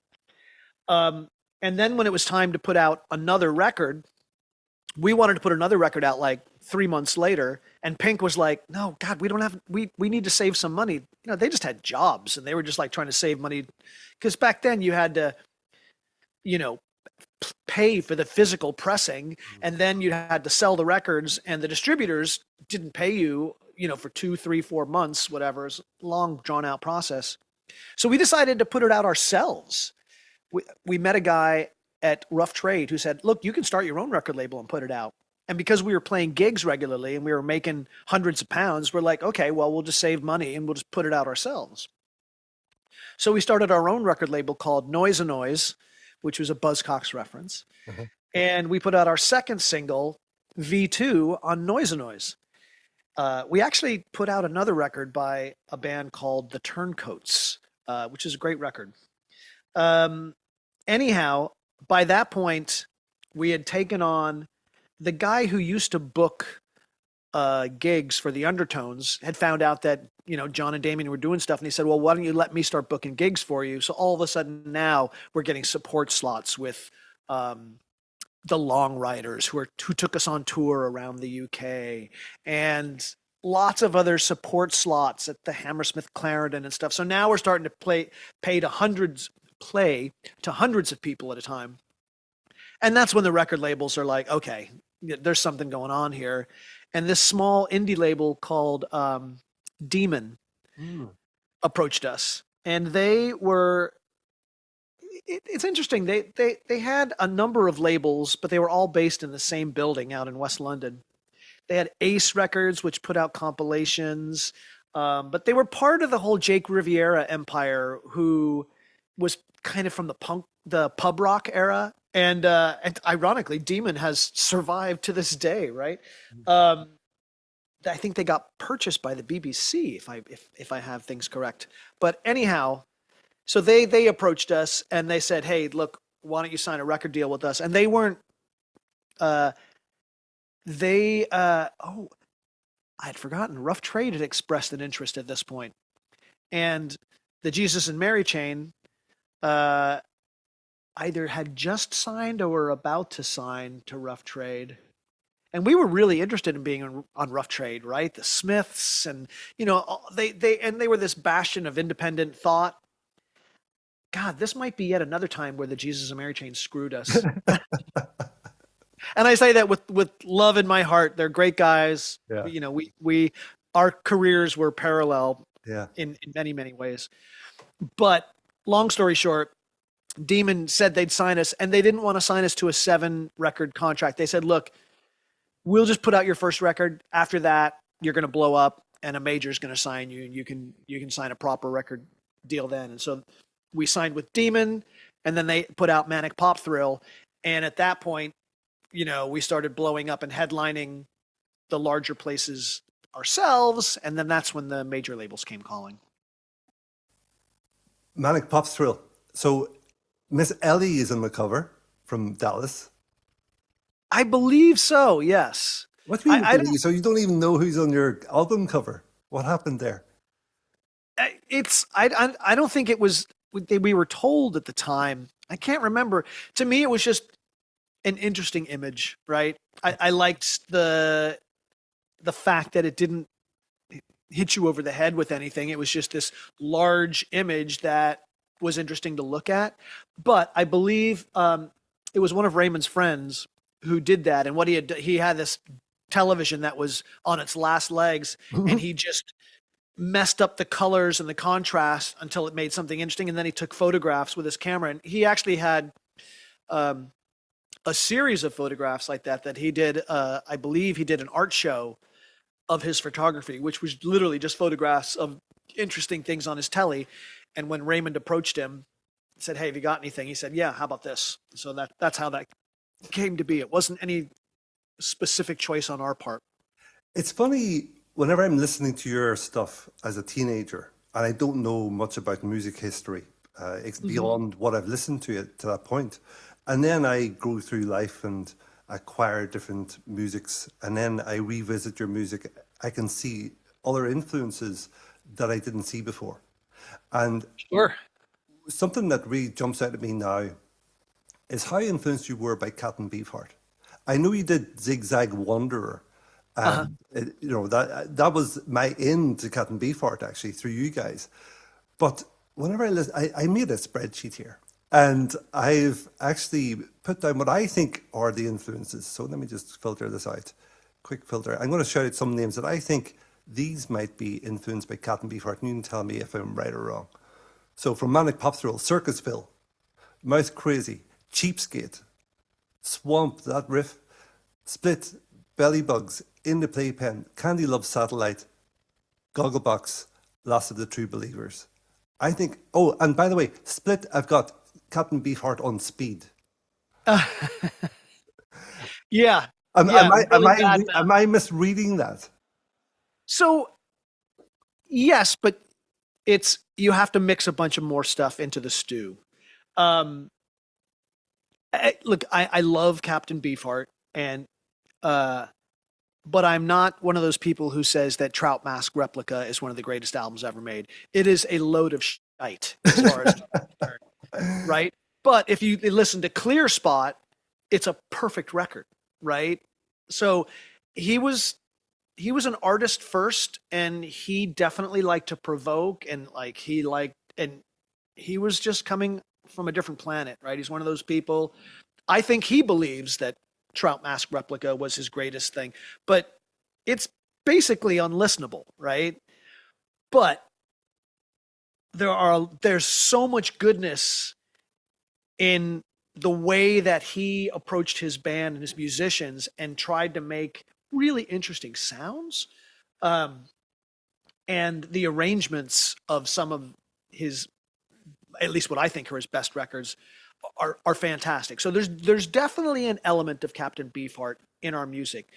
And then when it was time to put out another record, we wanted to put another record out like 3 months later. And Pink was like, no, God, we need to save some money. They just had jobs and they were just like trying to save money. Because back then you had to, pay for the physical pressing, and then you had to sell the records, and the distributors didn't pay you, for 2, 3, 4 months, whatever. It's a long drawn out process. So we decided to put it out ourselves. We met a guy at Rough Trade who said, look, you can start your own record label and put it out. And because we were playing gigs regularly and we were making hundreds of pounds, we're like, okay, well, we'll just save money and we'll just put it out ourselves. So we started our own record label called Noise a Noise, which was a Buzzcocks reference. Mm-hmm. And we put out our second single, V2, on Noise a Noise. We actually put out another record by a band called The Turncoats, which is a great record. Anyhow, by that point, we had taken on the guy who used to book gigs for the Undertones, had found out that, John and Damien were doing stuff. And he said, well, why don't you let me start booking gigs for you? So all of a sudden now we're getting support slots with the Long Riders who took us on tour around the UK, and lots of other support slots at the Hammersmith Clarendon and stuff. So now we're starting to play to hundreds of people at a time. And that's when the record labels are like, okay, there's something going on here. and this small indie label called Demon approached us, and they were. It's interesting. They had a number of labels, but they were all based in the same building out in West London. They had Ace Records, which put out compilations, but they were part of the whole Jake Riviera empire, who was kind of from the pub rock era, and ironically, Demon has survived to this day, right? I think they got purchased by the BBC, if I have things correct. But anyhow, so they approached us and they said, "Hey, look, why don't you sign a record deal with us?" And they weren't. I had forgotten. Rough Trade had expressed an interest at this point, and the Jesus and Mary chain either had just signed or were about to sign to Rough Trade. And we were really interested in being on Rough Trade, right? The Smiths, and they were this bastion of independent thought. God, this might be yet another time where the Jesus and Mary chain screwed us. And I say that with love in my heart. They're great guys. Yeah. Our careers were parallel. Yeah. In many, many ways. But long story short, Demon said they'd sign us, and they didn't want to sign us to a 7-record contract. They said, "Look, we'll just put out your first record. After that, you're going to blow up, and a major's going to sign you, and you can sign a proper record deal then." And so we signed with Demon, and then they put out Manic Pop Thrill, and at that point, we started blowing up and headlining the larger places ourselves, and then that's when the major labels came calling. Manic Pop Thrill. So Miss Ellie is on the cover from Dallas. I believe so, yes. What do you mean? So you don't even know who's on your album cover? What happened there? I don't think it was, we were told at the time. I can't remember. To me, it was just an interesting image, right? I liked the fact that it didn't hit you over the head with anything. It was just this large image that was interesting to look at. But I believe it was one of Raymond's friends who did that. And what he had this television that was on its last legs, and he just messed up the colors and the contrast until it made something interesting. And then he took photographs with his camera, and he actually had a series of photographs like that he did. I believe he did an art show of his photography, which was literally just photographs of interesting things on his telly. And when Raymond approached him, said, "Hey, have you got anything?" He said, "Yeah, how about this?" So that's how that came to be. It wasn't any specific choice on our part. It's funny, whenever I'm listening to your stuff as a teenager, and I don't know much about music history, it's beyond what I've listened to it to that point. And then I go through life and acquire different musics, and then I revisit your music. I can see other influences that I didn't see before. And sure, something that really jumps out at me now is how influenced you were by Cat and Beefheart. I know you did Zigzag Wanderer. That was my in to Cat and Beefheart, actually, through you guys. But whenever I listen, I made a spreadsheet here, and I've actually put down what I think are the influences. So let me just filter this out. Quick filter. I'm going to shout out some names that I think these might be influenced by Cat and Beefheart, and you can tell me if I'm right or wrong. So from Manic Pop Thrill, Circusville, Mouth Crazy, Cheapskate, Swamp, that riff, Split, Belly Bugs, In the Playpen, Candy Love Satellite, Gogglebox, Last of the True Believers. I think, oh, and by the way, Split, I've got Captain Beefheart on speed. Yeah. Am I misreading that? So, yes, but you have to mix a bunch of more stuff into the stew. Look, I love Captain Beefheart, but I'm not one of those people who says that Trout Mask Replica is one of the greatest albums ever made. It is a load of shite as far as I'm concerned, right? But if you listen to Clear Spot, it's a perfect record, right? So he was an artist first, and he definitely liked to provoke, and he was just coming from a different planet, right? He's one of those people. I think he believes that Trout Mask Replica was his greatest thing, but it's basically unlistenable, right? But there's so much goodness in the way that he approached his band and his musicians and tried to make really interesting sounds. And the arrangements of some of his, at least what I think are his best records, are fantastic. So there's definitely an element of Captain Beefheart in our music.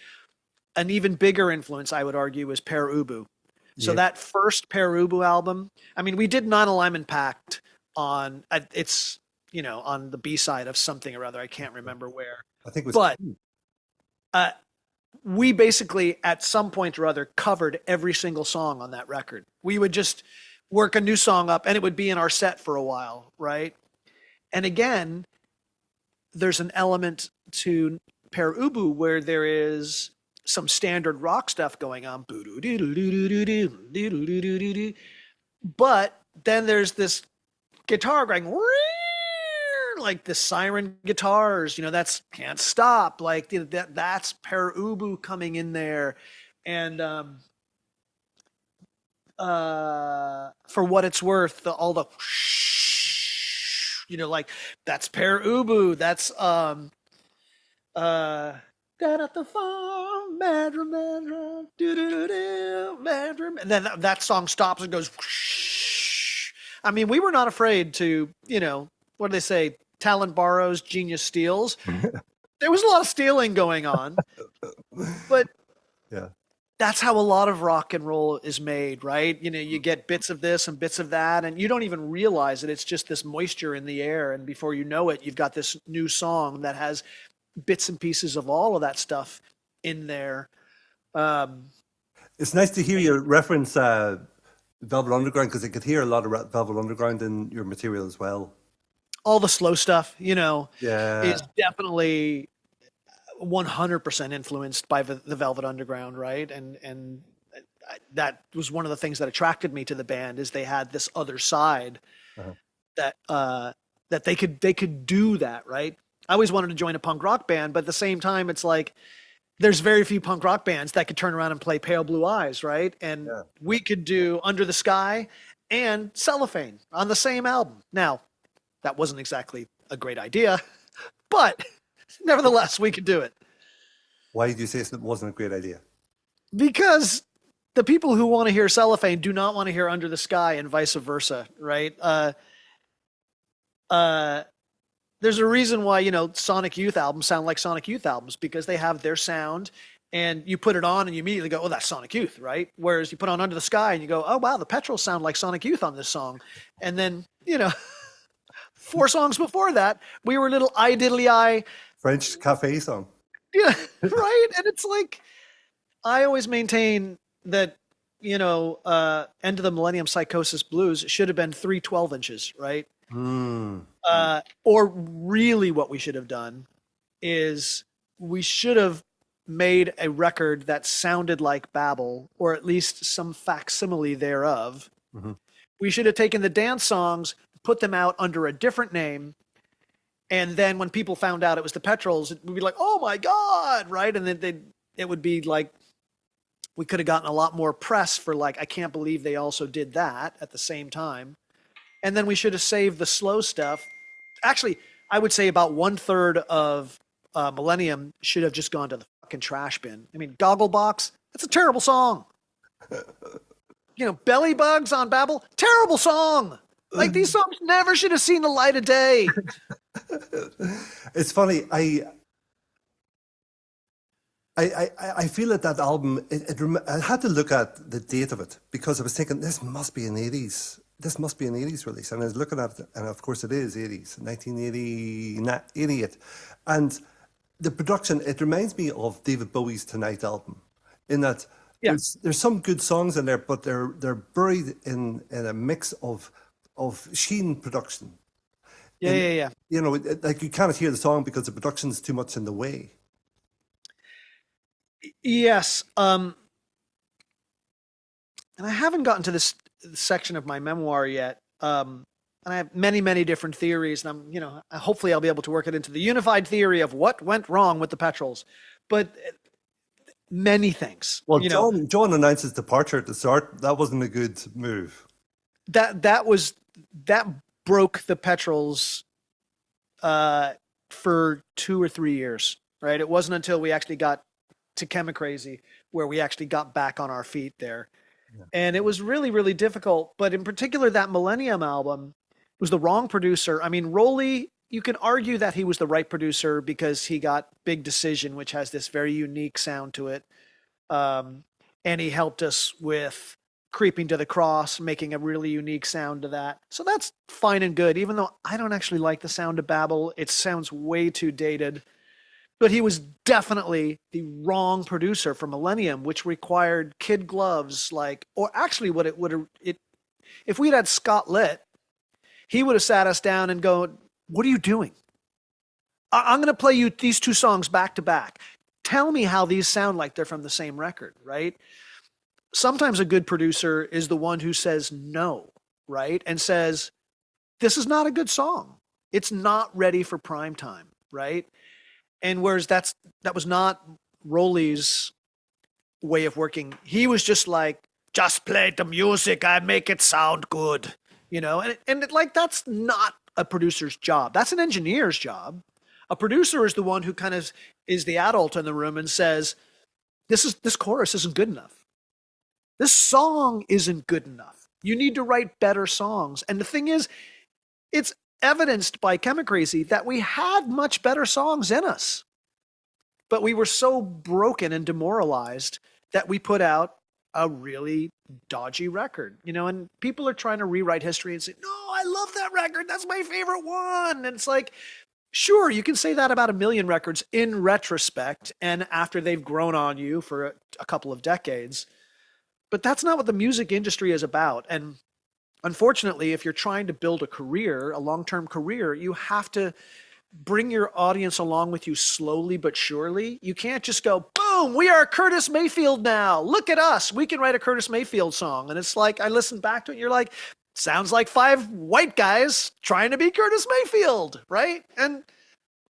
An even bigger influence, I would argue, is Pere Ubu. So that first Pere Ubu album, I mean, we did Non-Alignment Pact on it's, you know, on the B side of something or other. I can't remember where. I think it was. But we basically, at some point or other, covered every single song on that record. We would just work a new song up, and it would be in our set for a while, right? And again, there's an element to Pere Ubu where there is some standard rock stuff going on. But then there's this guitar going, like the siren guitars, you know, that's Can't Stop. Like that's Pere Ubu coming in there. And for what it's worth, all the, you know, like that's Pere Ubu. That's down at the farm, bedroom, bedroom, and then that song stops and goes. I mean, we were not afraid to, you know, what do they say? Talent borrows, genius steals. There was a lot of stealing going on, but yeah, that's how a lot of rock and roll is made, right? You know, you get bits of this and bits of that, and you don't even realize it. It's just this moisture in the air, and before you know it, you've got this new song that has bits and pieces of all of that stuff in there. It's nice to hear you reference Velvet Underground, because I could hear a lot of Velvet Underground in your material as well. All the slow stuff, you know, yeah, is definitely 100% influenced by the Velvet Underground, right? And that was one of the things that attracted me to the band, is they had this other side that they could do that, right? I always wanted to join a punk rock band, but at the same time, it's like there's very few punk rock bands that could turn around and play Pale Blue Eyes, right? And we could do Under the Sky and Cellophane on the same album. Now, that wasn't exactly a great idea, but nevertheless, we could do it. Why did you say it wasn't a great idea? Because the people who want to hear Cellophane do not want to hear Under the Sky, and vice versa, right? There's a reason why, you know, Sonic Youth albums sound like Sonic Youth albums, because they have their sound, and you put it on and you immediately go, oh, that's Sonic Youth, right? Whereas you put on Under the Sky and you go, oh, wow, the Petrol sound like Sonic Youth on this song. And then, you know, 4 songs before that, we were a little I French cafe song. Yeah, right? And it's like, I always maintain that, you know, End of the Millennium Psychosis Blues should have been 3 12-inches, right? Or really what we should have done is we should have made a record that sounded like Babel, or at least some facsimile thereof. We should have taken the dance songs, put them out under a different name, and then when people found out it was the Petrols, it would be like, oh my God, right? And then it would be like, we could have gotten a lot more press for like, I can't believe they also did that at the same time. And then we should have saved the slow stuff. Actually, I would say about 1/3 of Millennium should have just gone to the fucking trash bin. I mean, Gogglebox, that's a terrible song. You know, Belly Bugs on Babel, terrible song. Like, these songs never should have seen the light of day. It's funny. I feel that album, I had to look at the date of it, because I was thinking, this must be an 80s. This must be an 80s release. And I was looking at it, and of course it is 80s, 1988. And the production, it reminds me of David Bowie's Tonight album, in that there's some good songs in there, but they're buried in a mix of sheen production. Yeah. You know, like you can't hear the song because the production's too much in the way. Yes. And I haven't gotten to this section of my memoir yet. And I have many, many different theories, and I'm, you know, hopefully I'll be able to work it into the unified theory of what went wrong with the Petrols. But many things. Well, John announced his departure at the start. That wasn't a good move. That broke the Petrols for 2 or 3 years, right? It wasn't until we actually got to Chemicrazy where we actually got back on our feet there. Yeah. And it was really, really difficult. But in particular, that Millennium album was the wrong producer. I mean, Roley, you can argue that he was the right producer because he got Big Decision, which has this very unique sound to it. And he helped us with Creeping to the Cross, making a really unique sound to that. So that's fine and good, even though I don't actually like the sound of Babel. It sounds way too dated. But he was definitely the wrong producer for Millennium, which required kid gloves, or actually what it would have, if we'd had Scott Litt, he would have sat us down and go, what are you doing? I'm going to play you these 2 songs back to back. Tell me how these sound like they're from the same record, right? Sometimes a good producer is the one who says no, right? And says, this is not a good song. It's not ready for prime time, right? And whereas that was not Roley's way of working. He was just like, just play the music, I make it sound good, and that's not a producer's job. That's an engineer's job. A producer is the one who kind of is the adult in the room and says, this chorus isn't good enough. This song isn't good enough. You need to write better songs. And the thing is, it's evidenced by Chemicrazy that we had much better songs in us. But we were so broken and demoralized that we put out a really dodgy record, and people are trying to rewrite history and say, no, I love that record. That's my favorite one. And it's like, sure, you can say that about a million records in retrospect and after they've grown on you for a couple of decades. But that's not what the music industry is about. And unfortunately, if you're trying to build a career, a long-term career, you have to bring your audience along with you slowly but surely. You can't just go, boom, we are Curtis Mayfield now. Look at us. We can write a Curtis Mayfield song. And it's like, I listen back to it and you're like, sounds like 5 white guys trying to be Curtis Mayfield, right? And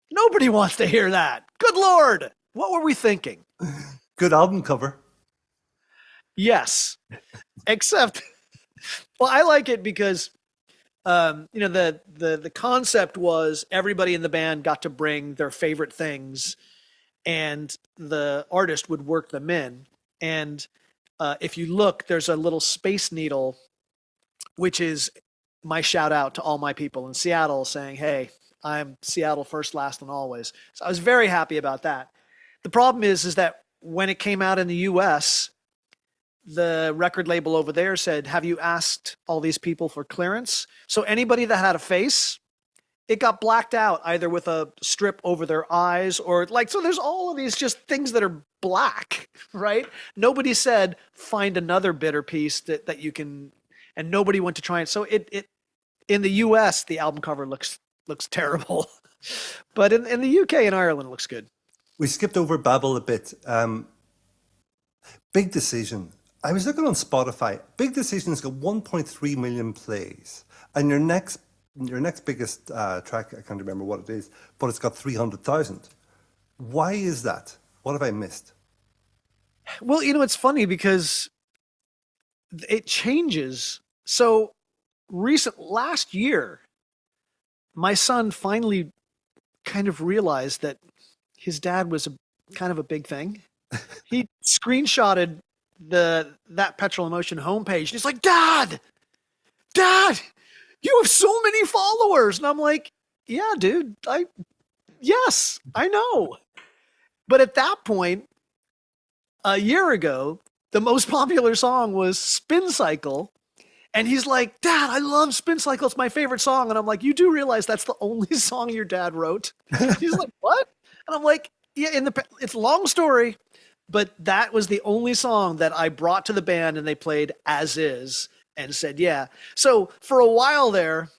nobody wants to hear that. Good Lord. What were we thinking? Good album cover. Yes. Except, well, I like it because, the concept was everybody in the band got to bring their favorite things and the artist would work them in. And if you look, there's a little Space Needle, which is my shout out to all my people in Seattle saying, hey, I'm Seattle first, last, and always. So I was very happy about that. The problem is that when it came out in the US, the record label over there said, have you asked all these people for clearance? So anybody that had a face, it got blacked out either with a strip over their eyes or so there's all of these just things that are black, right? Nobody said, find another bitter piece that you can, and nobody went to try it. So it in the US, the album cover looks terrible, but in the UK and Ireland, it looks good. We skipped over Babel a bit. Big Decision. I was looking on Spotify. Big Decision's got 1.3 million plays, and your next biggest track, I can't remember what it is, but it's got 300,000. Why is that? What have I missed? Well, it's funny because it changes. So last year, my son finally kind of realized that his dad was kind of a big thing. He screenshotted That Petrol Emotion homepage. He's like, Dad, you have so many followers. And I'm like, yeah, dude, yes, I know. But at that point, a year ago, the most popular song was Spin Cycle. And he's like, Dad, I love Spin Cycle. It's my favorite song. And I'm like, you do realize that's the only song your dad wrote? He's like, what? And I'm like, yeah, it's a long story. But that was the only song that I brought to the band and they played as is and said, yeah. So for a while there,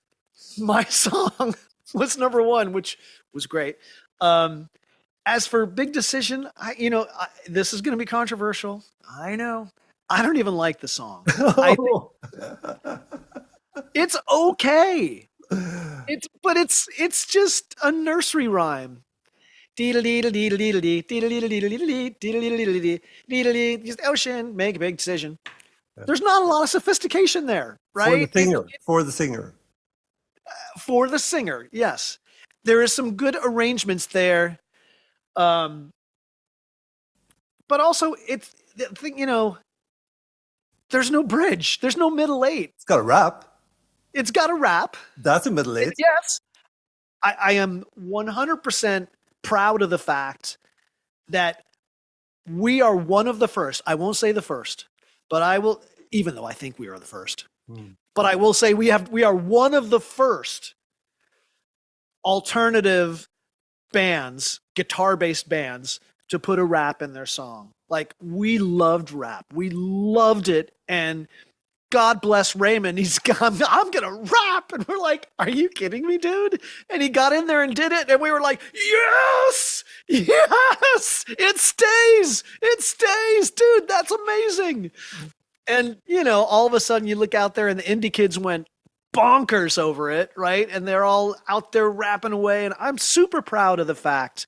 my song was number 1, which was great. As for Big Decision, this is going to be controversial. I know. I don't even like the song. It's okay. It's just a nursery rhyme. Just ocean, make a big decision. There's not a lot of sophistication there, right? For the singer. For the singer, yes. There is some good arrangements there. But also it's, you know, there's no bridge. There's no middle eight. It's got a rap. It's got a rap. That's a middle eight. Yes. I am 100% proud of the fact that we are one of the first. I won't say the first, but I will, even though I think we are the first. But I will say we are one of the first alternative bands, guitar-based bands, to put a rap in their song. Like, we loved rap. We loved it. And God bless Raymond. He's gone, I'm going to rap. And we're like, are you kidding me, dude? And he got in there and did it. And we were like, yes, yes, it stays. It stays, dude. That's amazing. And, you know, all of a sudden you look out there and the indie kids went bonkers over it, right? And they're all out there rapping away. And I'm super proud of the fact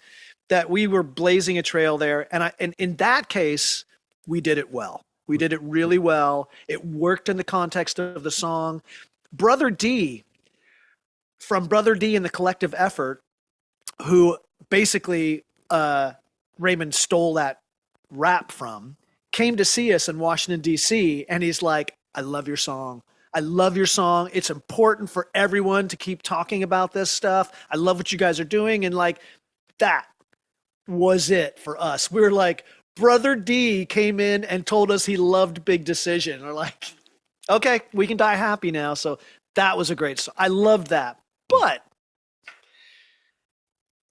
that we were blazing a trail there. And in that case, we did it well. We did it really well. It worked in the context of the song. Brother D, from Brother D and the Collective Effort, who basically Raymond stole that rap from, came to see us in Washington, D.C., and he's like, I love your song. I love your song. It's important for everyone to keep talking about this stuff. I love what you guys are doing. And like, that was it for us. We were like, Brother D came in and told us he loved Big Decision. We're like, okay, we can die happy now. So that was a great song. I loved that. But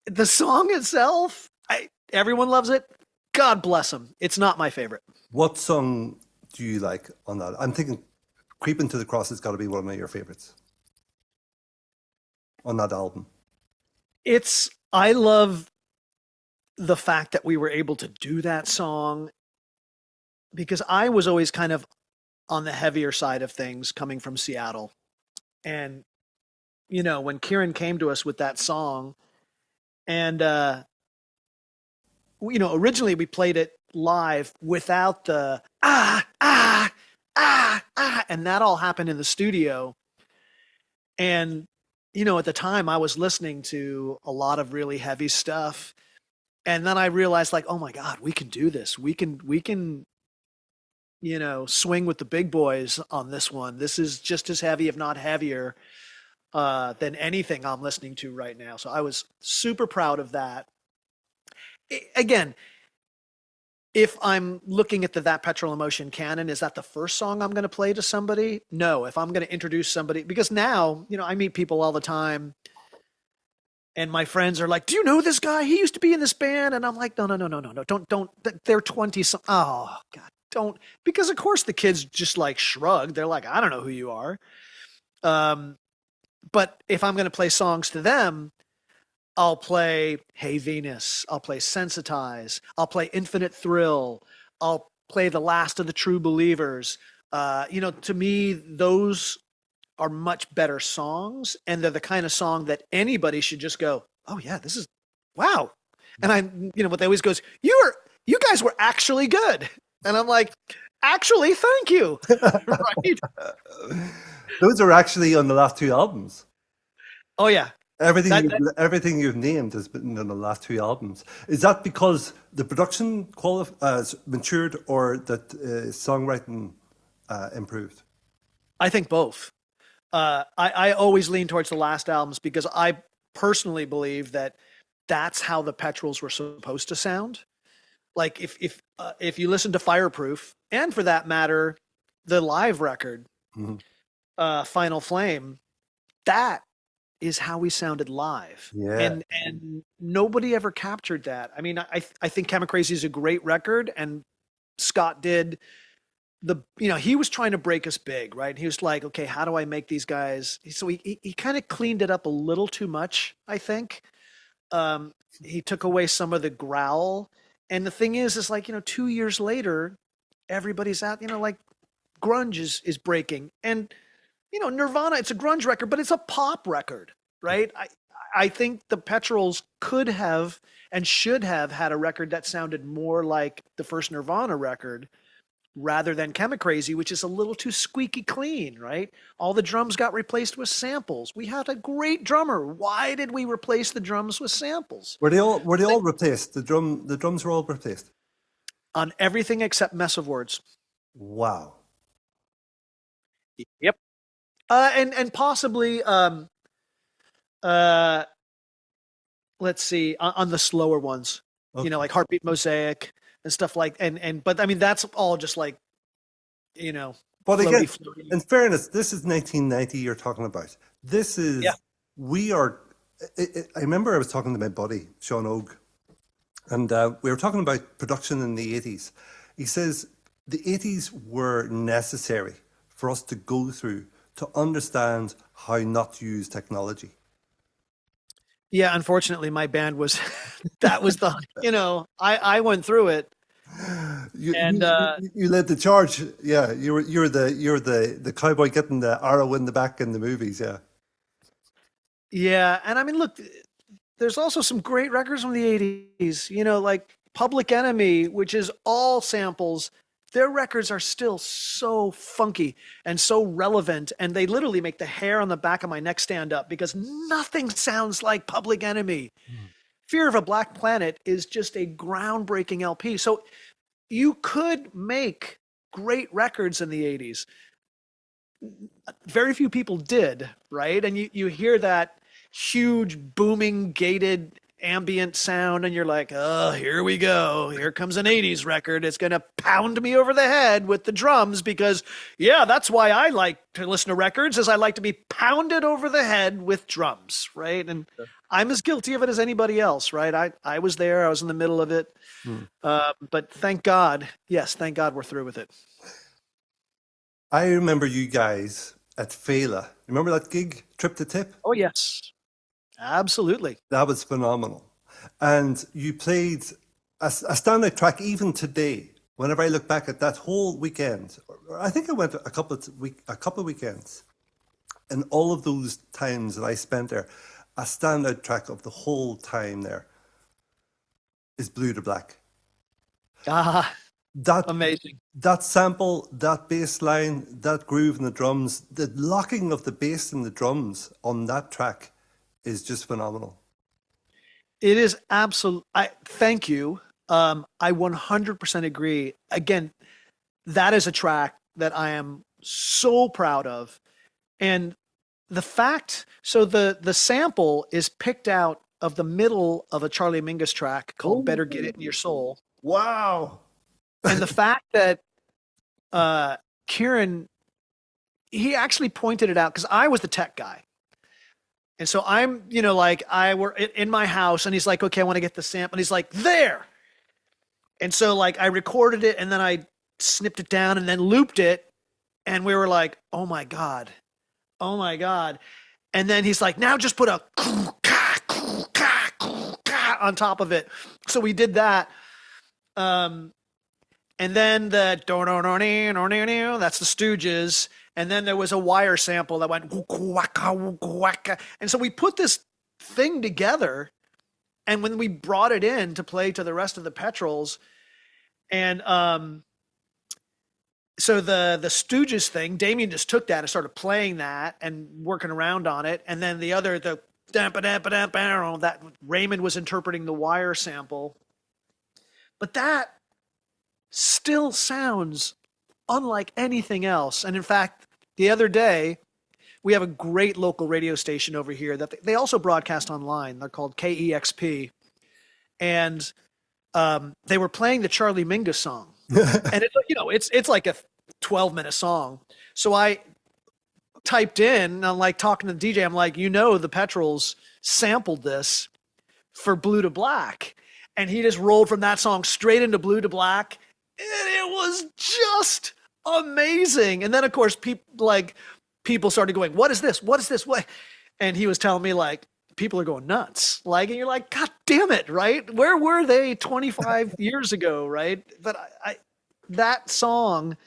the song itself, everyone loves it. God bless them. It's not my favorite. What song do you like on that? I'm thinking Creeping to the Cross has got to be one of your favorites on that album. I love the fact that we were able to do that song, because I was always kind of on the heavier side of things coming from Seattle. And, you know, when Kieran came to us with that song, and, you know, originally we played it live without the and that all happened in the studio. And, you know, at the time I was listening to a lot of really heavy stuff. And then I realized, like, oh my God, we can do this. We can, you know, swing with the big boys on this one. This is just as heavy, if not heavier, than anything I'm listening to right now. So I was super proud of that. Again, if I'm looking at the That Petrol Emotion canon, is that the first song I'm going to play to somebody? No. If I'm going to introduce somebody, because now, you know, I meet people all the time and my friends are like, do you know this guy? He used to be in this band. And I'm like, no. Don't, they're 20. Oh God, don't, because of course the kids just like shrug. They're like, I don't know who you are. But if I'm going to play songs to them, I'll play Hey Venus. I'll play Sensitize. I'll play Infinite Thrill. I'll play The Last of the True Believers. You know, to me, those are much better songs. And they're the kind of song that anybody should just go, oh yeah, this is, wow. And you know, what they always goes, you guys were actually good. And I'm like, actually, thank you. Right? Those are actually on the last two albums. Oh yeah. Everything you've named has been on the last two albums. Is that because the production matured, or that songwriting improved? I think both. I always lean towards the last albums because I personally believe that that's how the Petrols were supposed to sound. Like if you listen to Fireproof, and for that matter, the live record, Final Flame, that is how we sounded live. Yeah. And nobody ever captured that. I mean, I think Chemic Crazy is a great record, and Scott did he was trying to break us big, right? He was like, okay, how do I make these guys? So he kind of cleaned it up a little too much, I think. He took away some of the growl. And the thing is like, 2 years later, everybody's out, like grunge is breaking. And, Nirvana, it's a grunge record, but it's a pop record, right? I think the Petrols could have and should have had a record that sounded more like the first Nirvana record rather than Chemicrazy, which is a little too squeaky clean, right? All the drums got replaced with samples. We had a great drummer. Why did we replace the drums with samples? Were they all replaced? The drums were all replaced? On everything except Mess of Words. Wow. Yep. And possibly let's see, on the slower ones, Okay. you know, like Heartbeat Mosaic and stuff like, but I mean, that's all just like, you know, but again, floaty. in fairness, this is 1990 you're talking about. This is, I remember I was talking to my buddy, Sean Ogue, and we were talking about production in the 80s. He says the 80s were necessary for us to go through to understand how not to use technology. Yeah, unfortunately, my band was that was the I went through it. You led the charge. Yeah, you're the cowboy getting the arrow in the back in the movies. Yeah. Yeah, and I mean, look, there's also some great records from the 80s. You know, like Public Enemy, which is all samples. Their records are still so funky and so relevant, and they literally make the hair on the back of my neck stand up because nothing sounds like Public Enemy. Fear of a Black Planet is just a groundbreaking LP. So you could make great records in the 80s. Very few people did, right? And you hear that huge booming gated ambient sound and you're like, oh, here we go, here comes an 80s record, it's gonna pound me over the head with the drums because that's why I like to listen to records, is I like to be pounded over the head with drums, right? And I'm as guilty of it as anybody else, right? I was there, I was in the middle of it. But thank God we're through with it. I remember you guys at Fela. Remember that gig, Trip to Tip? Oh yes, absolutely. That was phenomenal. And you played a standout track even today. Whenever I look back at that whole weekend, I think I went a couple of weekends, and all of those times that I spent there, a standout track of the whole time there is Blue to Black. That Amazing. That sample, that bass line, that groove in the drums, the locking of the bass and the drums on that track is just phenomenal. It is absolute. Thank you. I 100% agree. Again, that is a track that I am so proud of. And the fact, so the sample is picked out of the middle of a Charlie Mingus track called Better Get It in Your Soul. Wow. And the fact that Kieran, he actually pointed it out because I was the tech guy. And so I'm, we're in my house and he's like, okay, I want to get the sample. And he's like, there. And so like I recorded it and then I snipped it down and then looped it. And we were like, oh my God. And then he's like, now just put a on top of it. So we did that. And then that's the Stooges. And then there was a wire sample that went and so we put this thing together. And when we brought it in to play to the rest of the Petrols, and so the Stooges thing, Damien just took that and started playing that and working around on it. And then that Raymond was interpreting the wire sample. But that still sounds unlike anything else. And in fact, the other day, we have a great local radio station over here that they also broadcast online. They're called KEXP. And they were playing the Charlie Mingus song. And it's like a 12-minute song. So I typed in, and I'm like talking to the DJ, I'm like, the Petrols sampled this for Blue to Black. And he just rolled from that song straight into Blue to Black. And it was just amazing. And then, of course, people started going, what is this? What is this? What? And he was telling me, like, people are going nuts. Like, and you're like, God damn it, right? Where were they 25 years ago, right? But that song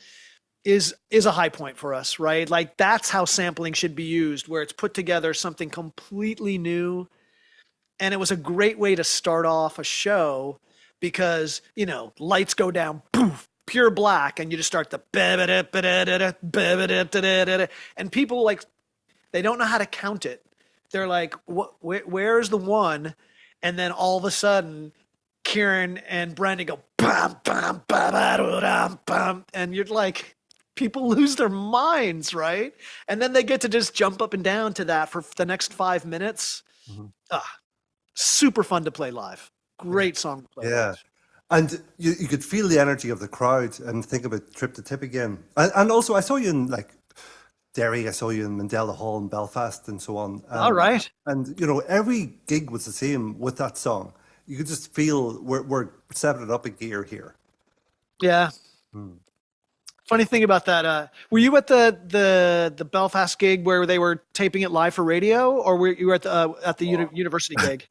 is a high point for us, right? Like, that's how sampling should be used, where it's put together something completely new And it was a great way to start off a show because, lights go down, poof, pure black, and you just start the and people like, they don't know how to count it. They're like, where's the one? And then all of a sudden, Kieran and Brendan go, bam, bam, bam, bam, bam, and you're like, people lose their minds, right? And then they get to just jump up and down to that for the next 5 minutes. Super fun to play live. Great song to play live. And you could feel the energy of the crowd and think about Trip to Tip again. And also, I saw you in like Derry, I saw you in Mandela Hall in Belfast and so on. All right. And, every gig was the same with that song. You could just feel we're stepping it up a gear here. Yeah. Funny thing about that, were you at the Belfast gig where they were taping it live for radio, or were you at the university gig?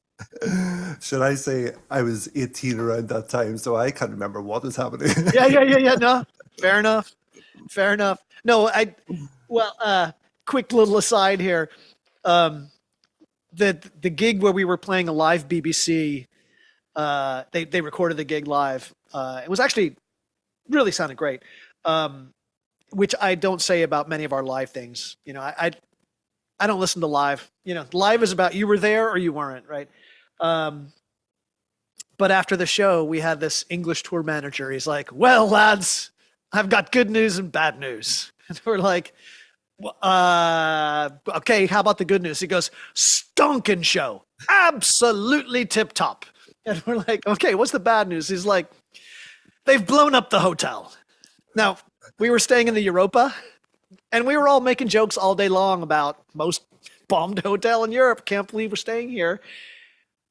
Should I say I was 18 around that time, so I can't remember what was happening. Yeah. No, fair enough. No, quick little aside here. The gig where we were playing a live BBC, they recorded the gig live. It was actually really sounded great. Which I don't say about many of our live things. I don't listen to live. Live is about you were there or you weren't, right? But after the show, we had this English tour manager. He's like, "Well, lads, I've got good news and bad news." And we're like, "Okay, how about the good news?" He goes, "Stonkin' show, absolutely tip top." And we're like, "Okay, what's the bad news?" He's like, "They've blown up the hotel." Now, we were staying in the Europa, and we were all making jokes all day long about most bombed hotel in Europe. Can't believe we're staying here.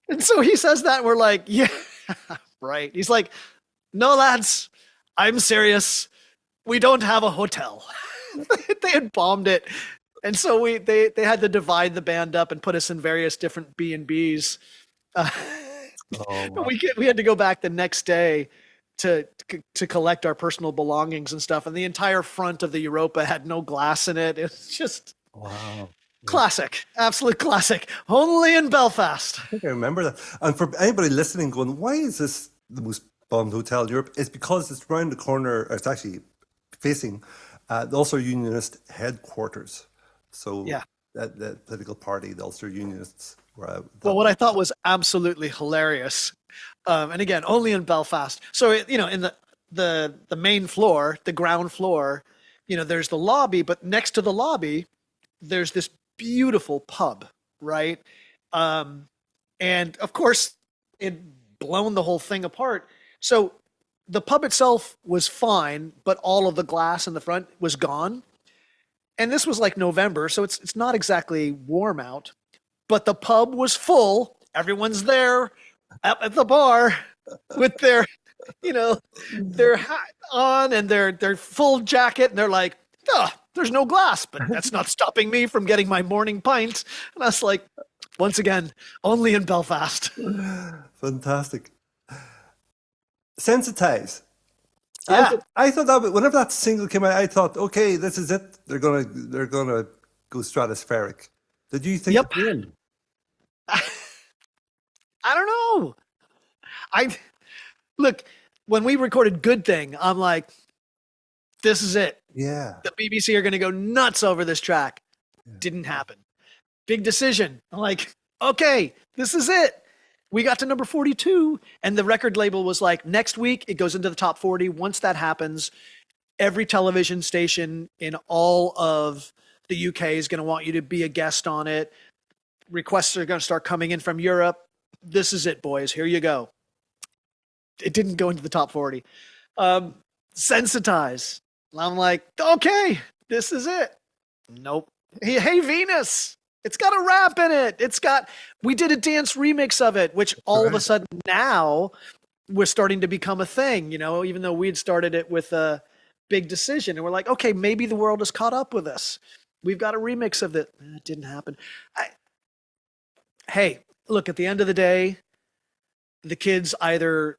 And so he says that, and we're like, yeah, right. He's like, "No, lads, I'm serious. We don't have a hotel." They had bombed it. And so they had to divide the band up and put us in various different B&Bs. But we had to go back the next day to collect our personal belongings and stuff, and the entire front of the Europa had no glass in it. It's just classic, absolute classic. Only in Belfast. I think I remember that. And for anybody listening, going, "Why is this the most bombed hotel in Europe?" It's because it's around the corner. It's actually facing the Ulster Unionist headquarters. So the political party, the Ulster Unionists. Well, what I thought was absolutely hilarious. And again, only in Belfast. So, in the main floor, the ground floor, there's the lobby, but next to the lobby, there's this beautiful pub, right? And of course, it blown the whole thing apart. So the pub itself was fine, but all of the glass in the front was gone. And this was like November, so it's not exactly warm out, but the pub was full. Everyone's there at the bar with their, their hat on and their full jacket, and they're like, "Oh, there's no glass, but that's not stopping me from getting my morning pint." And I was like, once again, only in Belfast. Fantastic. Sensitize. Yeah. I thought that whenever that single came out, I thought, okay, this is it. They're gonna go stratospheric. Did you think? Yep. I don't know. Look, when we recorded Good Thing, I'm like, this is it. Yeah. The BBC are going to go nuts over this track. Yeah. Didn't happen. Big Decision. I'm like, okay, this is it. We got to number 42, and the record label was like, next week it goes into the top 40. Once that happens, every television station in all of the UK is going to want you to be a guest on it. Requests are going to start coming in from Europe. This is it, boys. Here you go. It didn't go into the top 40. Sensitize. I'm like, okay, this is it. Nope. Hey, Venus. It's got a rap in it. We did a dance remix of it, which all of a sudden now we're starting to become a thing, even though we'd started it with a Big Decision. And we're like, okay, maybe the world has caught up with us. We've got a remix of it. It didn't happen. Hey, look, at the end of the day, the kids either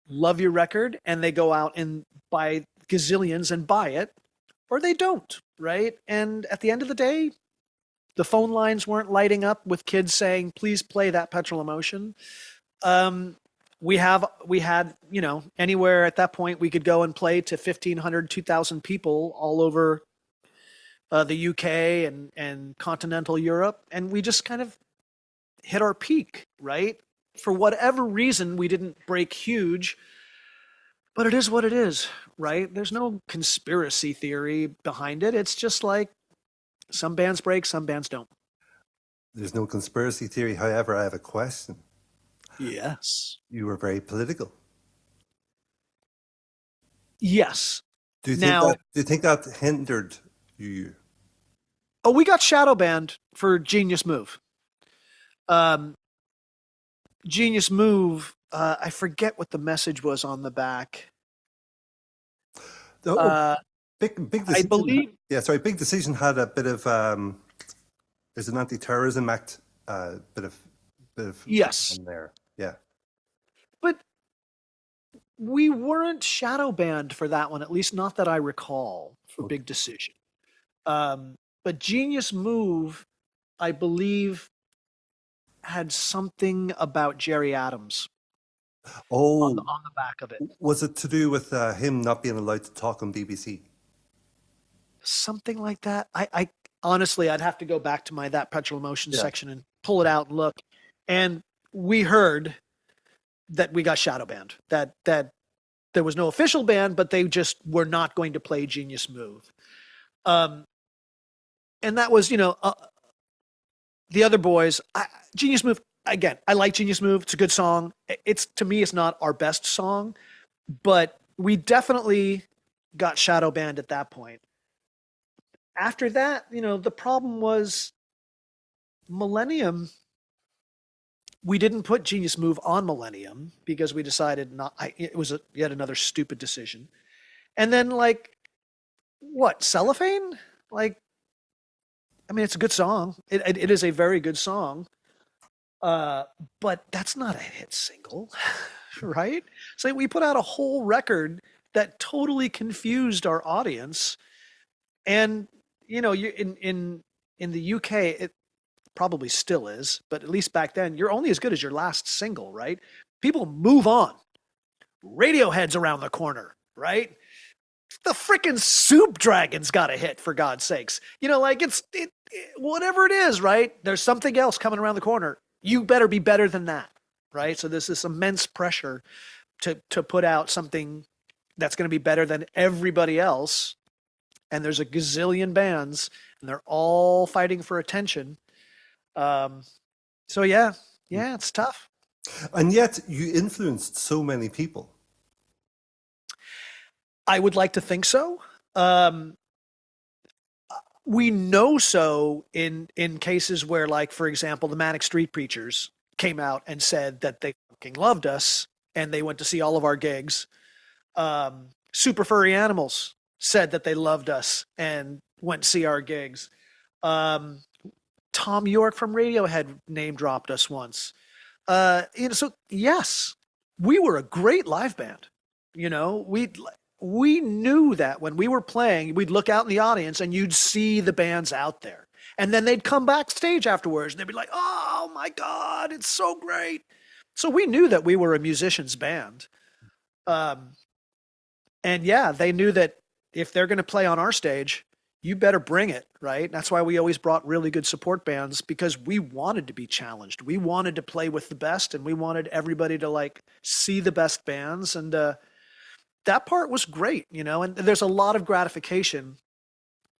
love your record and they go out and buy gazillions and buy it, or they don't, right? And at the end of the day, The phone lines weren't lighting up with kids saying, "Please play That Petrol Emotion." We had, you know, anywhere at that point we could go and play to 1,500, 2,000 people all over the UK and continental Europe, and we just kind of hit our peak, right? For whatever reason, we didn't break huge, but it is what it is, right? There's no conspiracy theory behind it. It's just like some bands break, some bands don't. There's no conspiracy theory. However, I have a question. Yes. You were very political. Yes. Do you think that hindered you? Oh, we got shadow banned for Genius Move. Genius Move, I forget what the message was on the back. Big Decision. I believe. Yeah, sorry. Big Decision had a bit of there's an anti-terrorism act, bit of yes in there. Yeah, but we weren't shadow banned for that one, at least not that I recall. For Big Decision, but Genius Move, I believe, had something about Jerry Adams. On the back of it. Was it to do with him not being allowed to talk on BBC? Something like that. I honestly, I'd have to go back to my That Petrol Emotion section and pull it out and look. And we heard that we got shadow banned. That there was no official ban, but they just were not going to play Genius Move. And that was, you know, the other boys. Genius Move. Again, I like Genius Move. It's a good song. To me, it's not our best song, but we definitely got shadow banned at that point. After that, you know, the problem was Millennium. We didn't put Genius Move on Millennium because we decided not. It was yet another stupid decision. And then, like, what, Cellophane? Like, I mean, it's a good song. It is a very good song. But that's not a hit single, right? So we put out a whole record that totally confused our audience. And, you know, you in the UK, it probably still is, but at least back then, you're only as good as your last single, right? People move on. Radiohead's around the corner, right? The freaking Soup Dragon's got a hit, for God's sakes. You know, like it whatever it is, right? There's something else coming around the corner. You better be better than that, right? So there's this immense pressure to put out something that's going to be better than everybody else. And there's a gazillion bands, and they're all fighting for attention. So yeah, it's tough. And yet you influenced so many people. I would like to think so. We know so in cases where, like, for example, the Manic Street Preachers came out and said that they fucking loved us and they went to see all of our gigs. Super Furry Animals said that they loved us and went to see our gigs. Tom York from Radiohead name dropped us once. You know, so yes, we were a great live band. You know, we knew that when we were playing, we'd look out in the audience and you'd see the bands out there. And then they'd come backstage afterwards and they'd be like, "Oh my God, it's so great." So we knew that we were a musician's band. And yeah, they knew that if they're going to play on our stage, you better bring it, right? That's why we always brought really good support bands, because we wanted to be challenged. We wanted to play with the best, and we wanted everybody to, like, see the best bands. And that part was great, you know, and there's a lot of gratification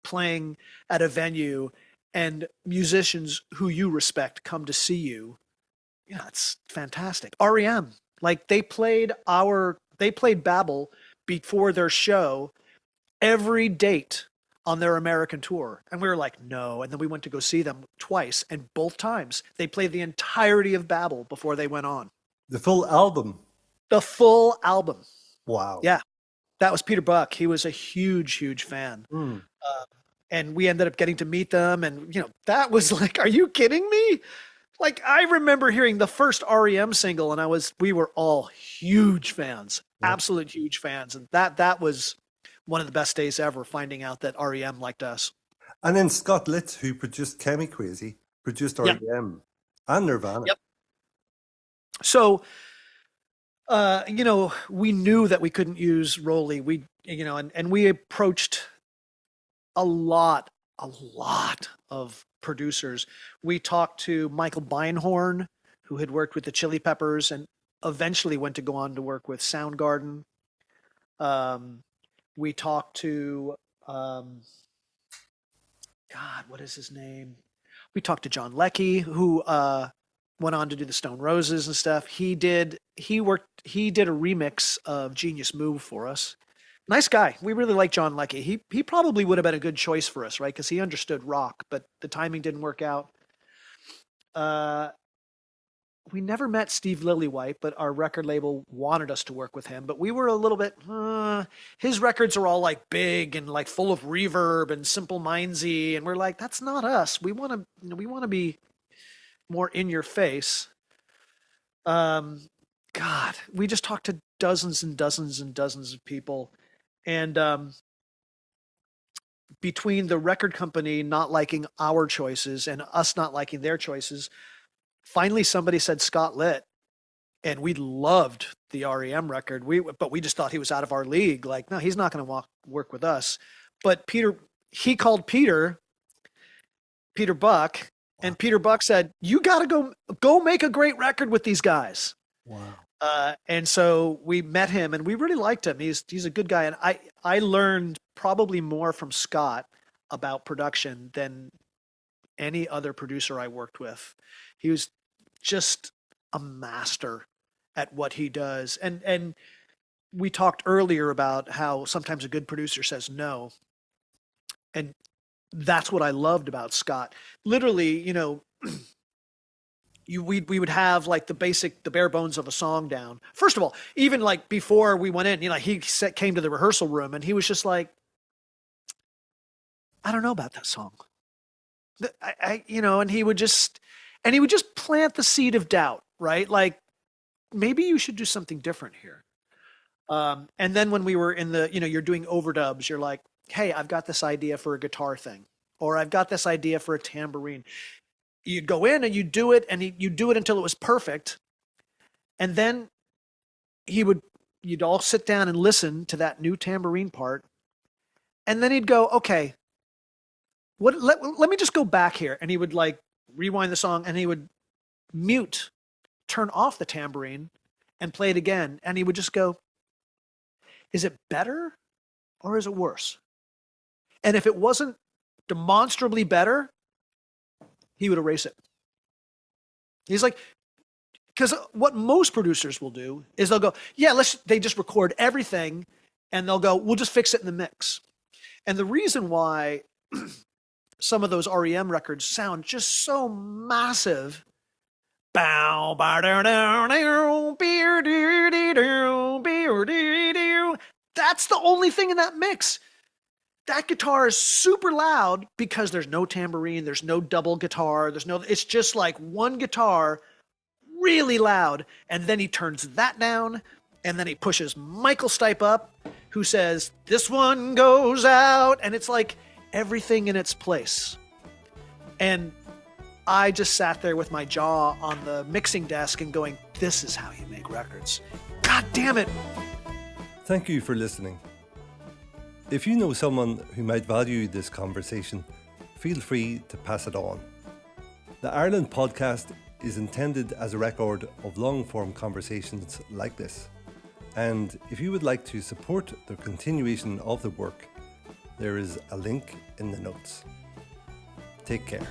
playing at a venue and musicians who you respect come to see you. Yeah, it's fantastic. R.E.M., like, they played Babel before their show every date on their American tour. And we were like, no. And then we went to go see them twice. And both times they played the entirety of Babel before they went on. The full album? The full album. Wow. Yeah. That was Peter Buck. He was a huge, huge fan. And we ended up getting to meet them. And, you know, that was like, are you kidding me? Like, I remember hearing the first R.E.M. single, and we were all huge fans, absolute huge fans. And that was one of the best days ever, finding out that R.E.M. liked us. And then Scott Litt, who produced Chemi Crazy, produced R.E.M. and Nirvana. Yep. So, we knew that we couldn't use Rolly. And we approached a lot of producers. We talked to Michael Beinhorn, who had worked with the Chili Peppers and eventually went to go on to work with Soundgarden. We talked to, what is his name? We talked to John Leckie, who went on to do the Stone Roses and stuff. He did a remix of Genius Move for us. Nice guy. We really like John Leckie. He probably would have been a good choice for us, right? Because he understood rock, but the timing didn't work out. We never met Steve Lillywhite, but our record label wanted us to work with him. But we were a little bit, his records are all like big and like full of reverb and Simple Mindsy. And we're like, that's not us. We want to be more in your face. God, we just talked to dozens and dozens and dozens of people. And between the record company not liking our choices and us not liking their choices, finally somebody said Scott Litt, and we loved the R.E.M. record. But we just thought he was out of our league. Like, no, he's not going to work with us. But he called Peter Buck, and Peter Buck said, "You got to go make a great record with these guys." Wow. And so we met him, and we really liked him. He's a good guy, and I learned probably more from Scott about production than any other producer I worked with. He was just a master at what he does. And we talked earlier about how sometimes a good producer says no. And that's what I loved about Scott. Literally, we would have like the bare bones of a song down. First of all, even like before we went in, he came to the rehearsal room and he was just like, I don't know about that song. And he would just plant the seed of doubt, right? Like, maybe you should do something different here. And then when we were in you're doing overdubs, you're like, hey, I've got this idea for a guitar thing, or I've got this idea for a tambourine. You'd go in and you do it, and you do it until it was perfect. And then you'd all sit down and listen to that new tambourine part. And then he'd go, okay, let me just go back here. And he would like rewind the song, and he would turn off the tambourine and play it again. And he would just go, is it better or is it worse? And if it wasn't demonstrably better, he would erase it. He's like, because what most producers will do is they'll go, they just record everything, and they'll go, we'll just fix it in the mix. And the reason why some of those R.E.M. records sound just so massive, that's the only thing in that mix. That guitar is super loud because there's no tambourine, there's no double guitar, it's just like one guitar really loud. And then he turns that down, and then he pushes Michael Stipe up, who says, this one goes out. And it's like everything in its place. And I just sat there with my jaw on the mixing desk and going, this is how you make records. God damn it. Thank you for listening. If you know someone who might value this conversation, feel free to pass it on. The Ireland podcast is intended as a record of long-form conversations like this. And if you would like to support the continuation of the work, there is a link in the notes. Take care.